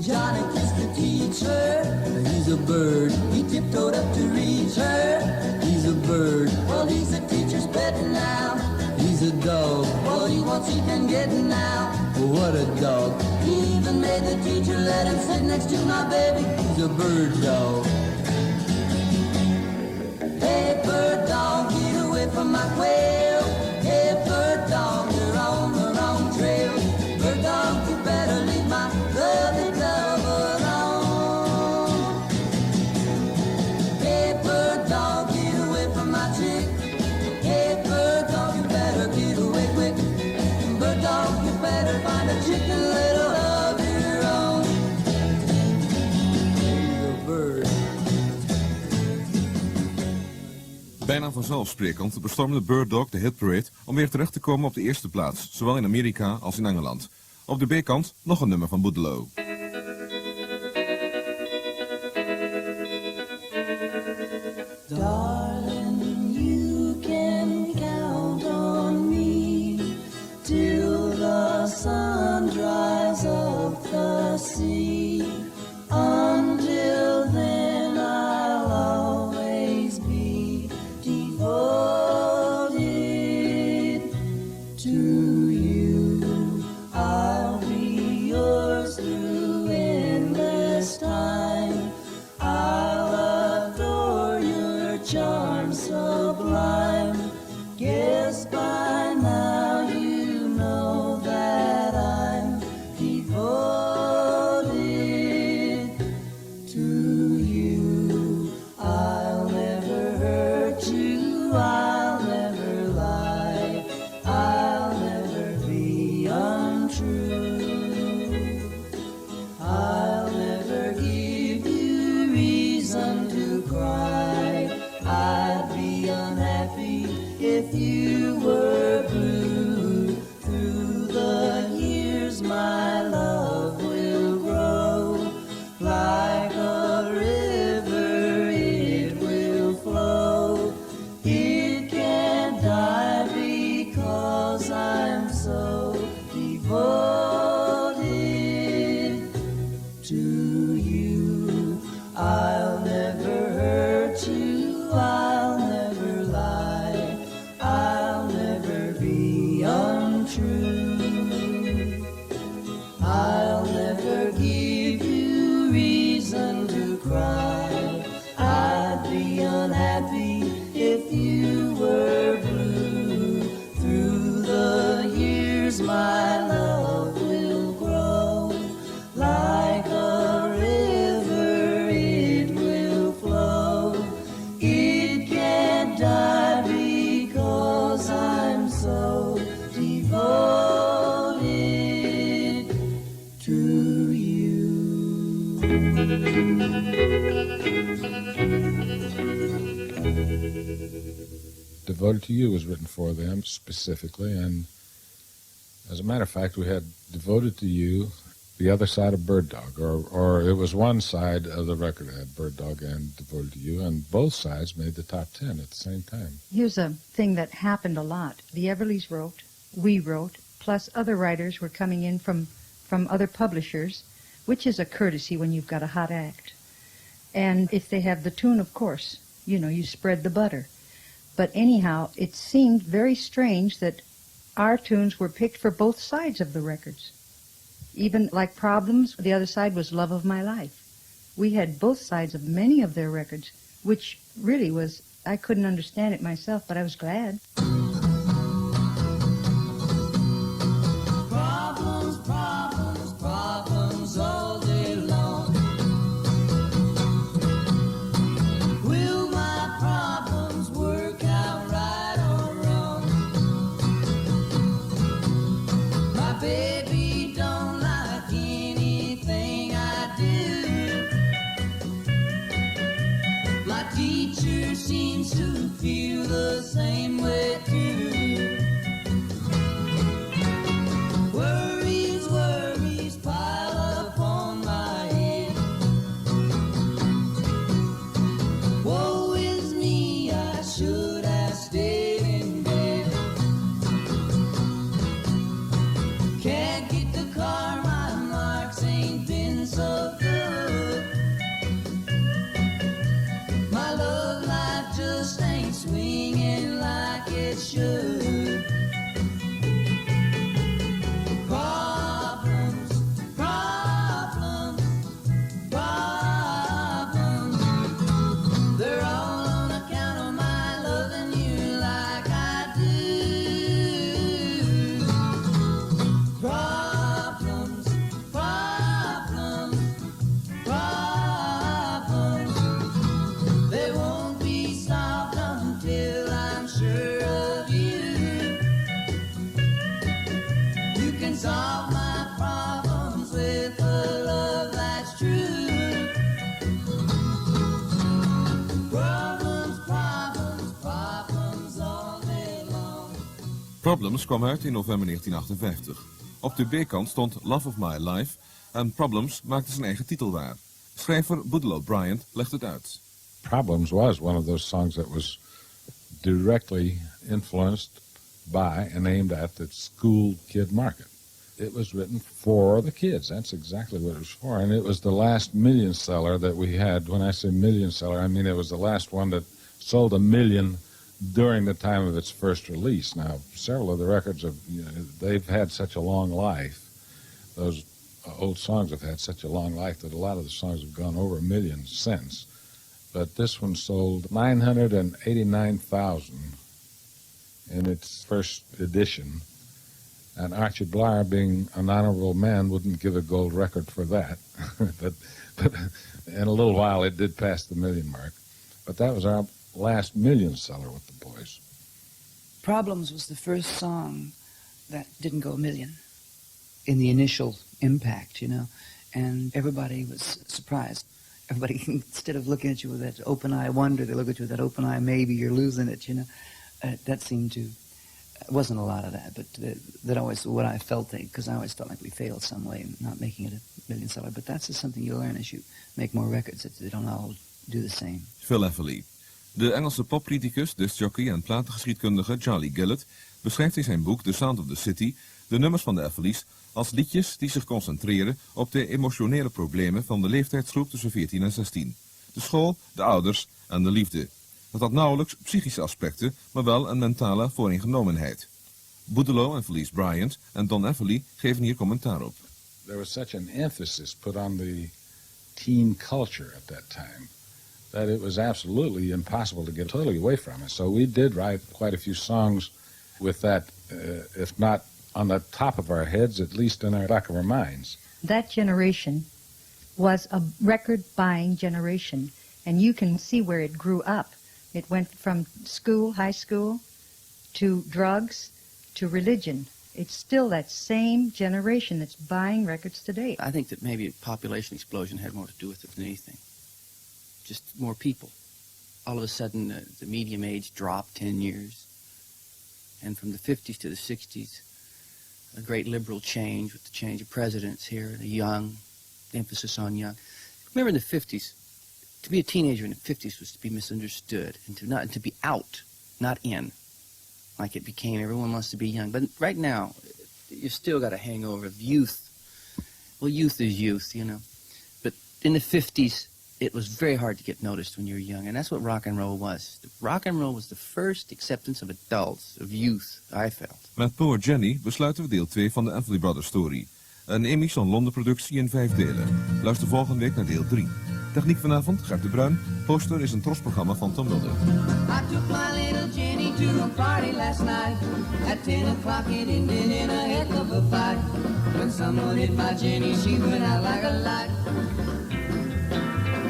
S21: Johnny kissed the teacher, he's a bird. He tiptoed up to reach her, he's a bird. Well, he's a teacher's pet now, he's a dog. All he wants he can get now, what a dog. He even made the teacher let him sit next to my baby, he's a bird dog. Hey bird dog, get away from my quail. Hey bird dog, you're on the wrong trail. Bird dog, you better leave my lovely dove alone. Hey bird dog, get away from my chick. Hey bird dog, you better get away quick. Bird dog, you better find a chicken little of your own. He's a bird.
S2: Bijna vanzelfsprekend bestormde Bird Dog de hitparade om weer terug te komen op de eerste plaats, zowel in Amerika als in Engeland. Op de B-kant nog een nummer van Boodle.
S21: Darling, you can count on me till the sun dries up the sea. Until then I'll always be devoted to you. I'll be yours through endless time. I'll adore your charm.
S22: Devoted to You was written for them specifically, and as a matter of fact, we had Devoted to You, the other side of Bird Dog, or it was one side of the record that had Bird Dog and Devoted to You, and both sides made the top 10 at the same time.
S4: Here's a thing that happened a lot. The Everlys wrote, we wrote, plus other writers were coming in from other publishers, which is a courtesy when you've got a hot act. And if they have the tune, of course, you spread the butter. But anyhow, it seemed very strange that our tunes were picked for both sides of the records. Even like Problems, the other side was Love of My Life. We had both sides of many of their records, which really was, I couldn't understand it myself, but I was glad.
S7: Problems, problems, problems all day long. Will my problems work out right or wrong? My baby don't like anything I do. My teacher seems to feel the same way too. Worries, worries pile up on my head. Woe is me, I should have stayed in bed. Can't get the car, my marks ain't been so good. My love life just ain't swinging like it should. Problems, problems, problems. They're all on account of my loving you like I do. Problems, problems, problems. They won't be solved until I'm sure of you. You can solve my problems with a love that's true. Problems, problems, problems all day long.
S2: Problems kwam uit in november 1958. Op de B-kant stond Love of My Life en Problems maakte zijn eigen titel waar. Schrijver Felice Bryant legt het uit.
S22: Problems was one of those songs that was directly influenced by and aimed at the school kid market. It was written for the kids. That's exactly what it was for. And it was the last million seller that we had. When I say million seller, I mean it was the last one that sold 1 million during the time of its first release. Now, several of the records, they've had such a long life. Those old songs have had such a long life that a lot of the songs have gone over 1 million since. But this one sold 989,000 in its first edition. And Archie Blyer, being an honorable man, wouldn't give a gold record for that. but in a little while, it did pass the 1 million mark. But that was our last million seller with the boys.
S1: Problems was the first song that didn't go 1 million in the initial impact, and everybody was surprised. Everybody, instead of looking at you with that open eye wonder, they look at you with that open eye, maybe you're losing it, that seemed to, wasn't a lot of that, but that always what I felt, because I always felt like we failed some way in not making it a million seller. But that's just something you learn as you make more records, that they don't all do the same.
S2: Phil Everly. De Engelse popcriticus, discjockey en platengeschiedkundige Charlie Gillett beschrijft in zijn boek The Sound of the City de nummers van de Everlys als liedjes die zich concentreren op de emotionele problemen van de leeftijdsgroep tussen 14 en 16. De school, de ouders en de liefde. Dat had nauwelijks psychische aspecten, maar wel een mentale vooringenomenheid. Boudeleau en Felice Bryant en Don Everly geven hier commentaar op.
S22: There was such an emphasis put on the teen culture at that time that it was absolutely impossible to get totally away from it. So we did write quite a few songs with that, if not on the top of our heads, at least in our back of our minds.
S4: That generation was a record-buying generation, and you can see where it grew up. It went from school, high school, to drugs, to religion. It's still that same generation that's buying records today.
S17: I think that maybe population explosion had more to do with it than anything. Just more people. all of a sudden the medium age dropped 10 years. And from the 50s to the 60s, a great liberal change with the change of presidents here, the emphasis on young. Remember in the 50s, to be a teenager in the 50s was to be misunderstood and to be out, not in, like it became. Everyone wants to be young. But right now, you've still got a hangover of youth. Well, youth is youth, you know. But in the 50s, it was very hard to get noticed when you were young, and that's what rock and roll was. Rock and roll was the first acceptance of adults, of youth, I felt.
S2: Met Poor Jenny besluiten we deel 2 van de Everly Brothers story. Een Amy Son Londen productie in 5 delen. Luister volgende week naar deel 3. Techniek vanavond, Gert de Bruin. Poster is een TROS-programma van Tom Mulder.
S7: I took my little Jenny to a party last night. At 10 o'clock it ended in a heck of a fight. When someone hit my Jenny, she went out like a light.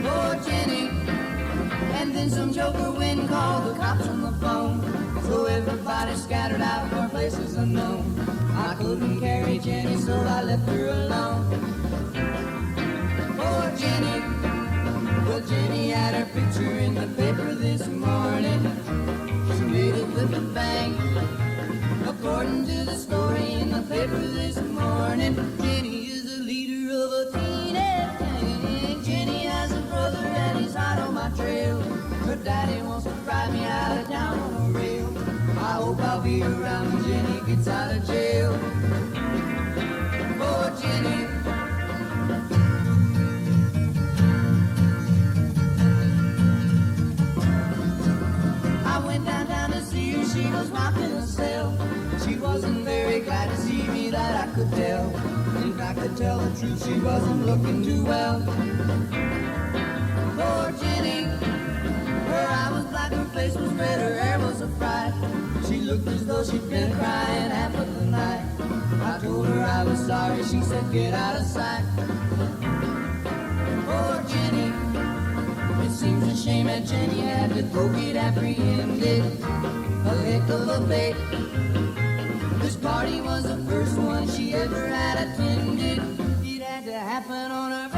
S7: Poor Jenny. And then some joker went and called the cops on the phone. So everybody scattered out for places unknown. I couldn't carry Jenny, so I left her alone. Poor Jenny. Well, Jenny had her picture in the paper this morning. She made it with a bang. According to the story in the paper this morning, Jenny is the leader of a teenage gang. Jenny has a brother and he's hot on my trail. Her daddy wants to drive me out of town on a rail. I hope I'll be around when Jenny gets out of jail. Poor Jenny. She was rocking herself. She wasn't very glad to see me, that I could tell. If I could tell the truth, she wasn't looking too well. Poor Jenny. Her eye was black, her face was red, her hair was a fright. She looked as though she'd been crying half of the night. I told her I was sorry, she said get out of sight. Poor Jenny. It seems a shame that Jenny had to go get apprehended. A heck of a bait. This party was the first one she ever had attended. It had to happen on her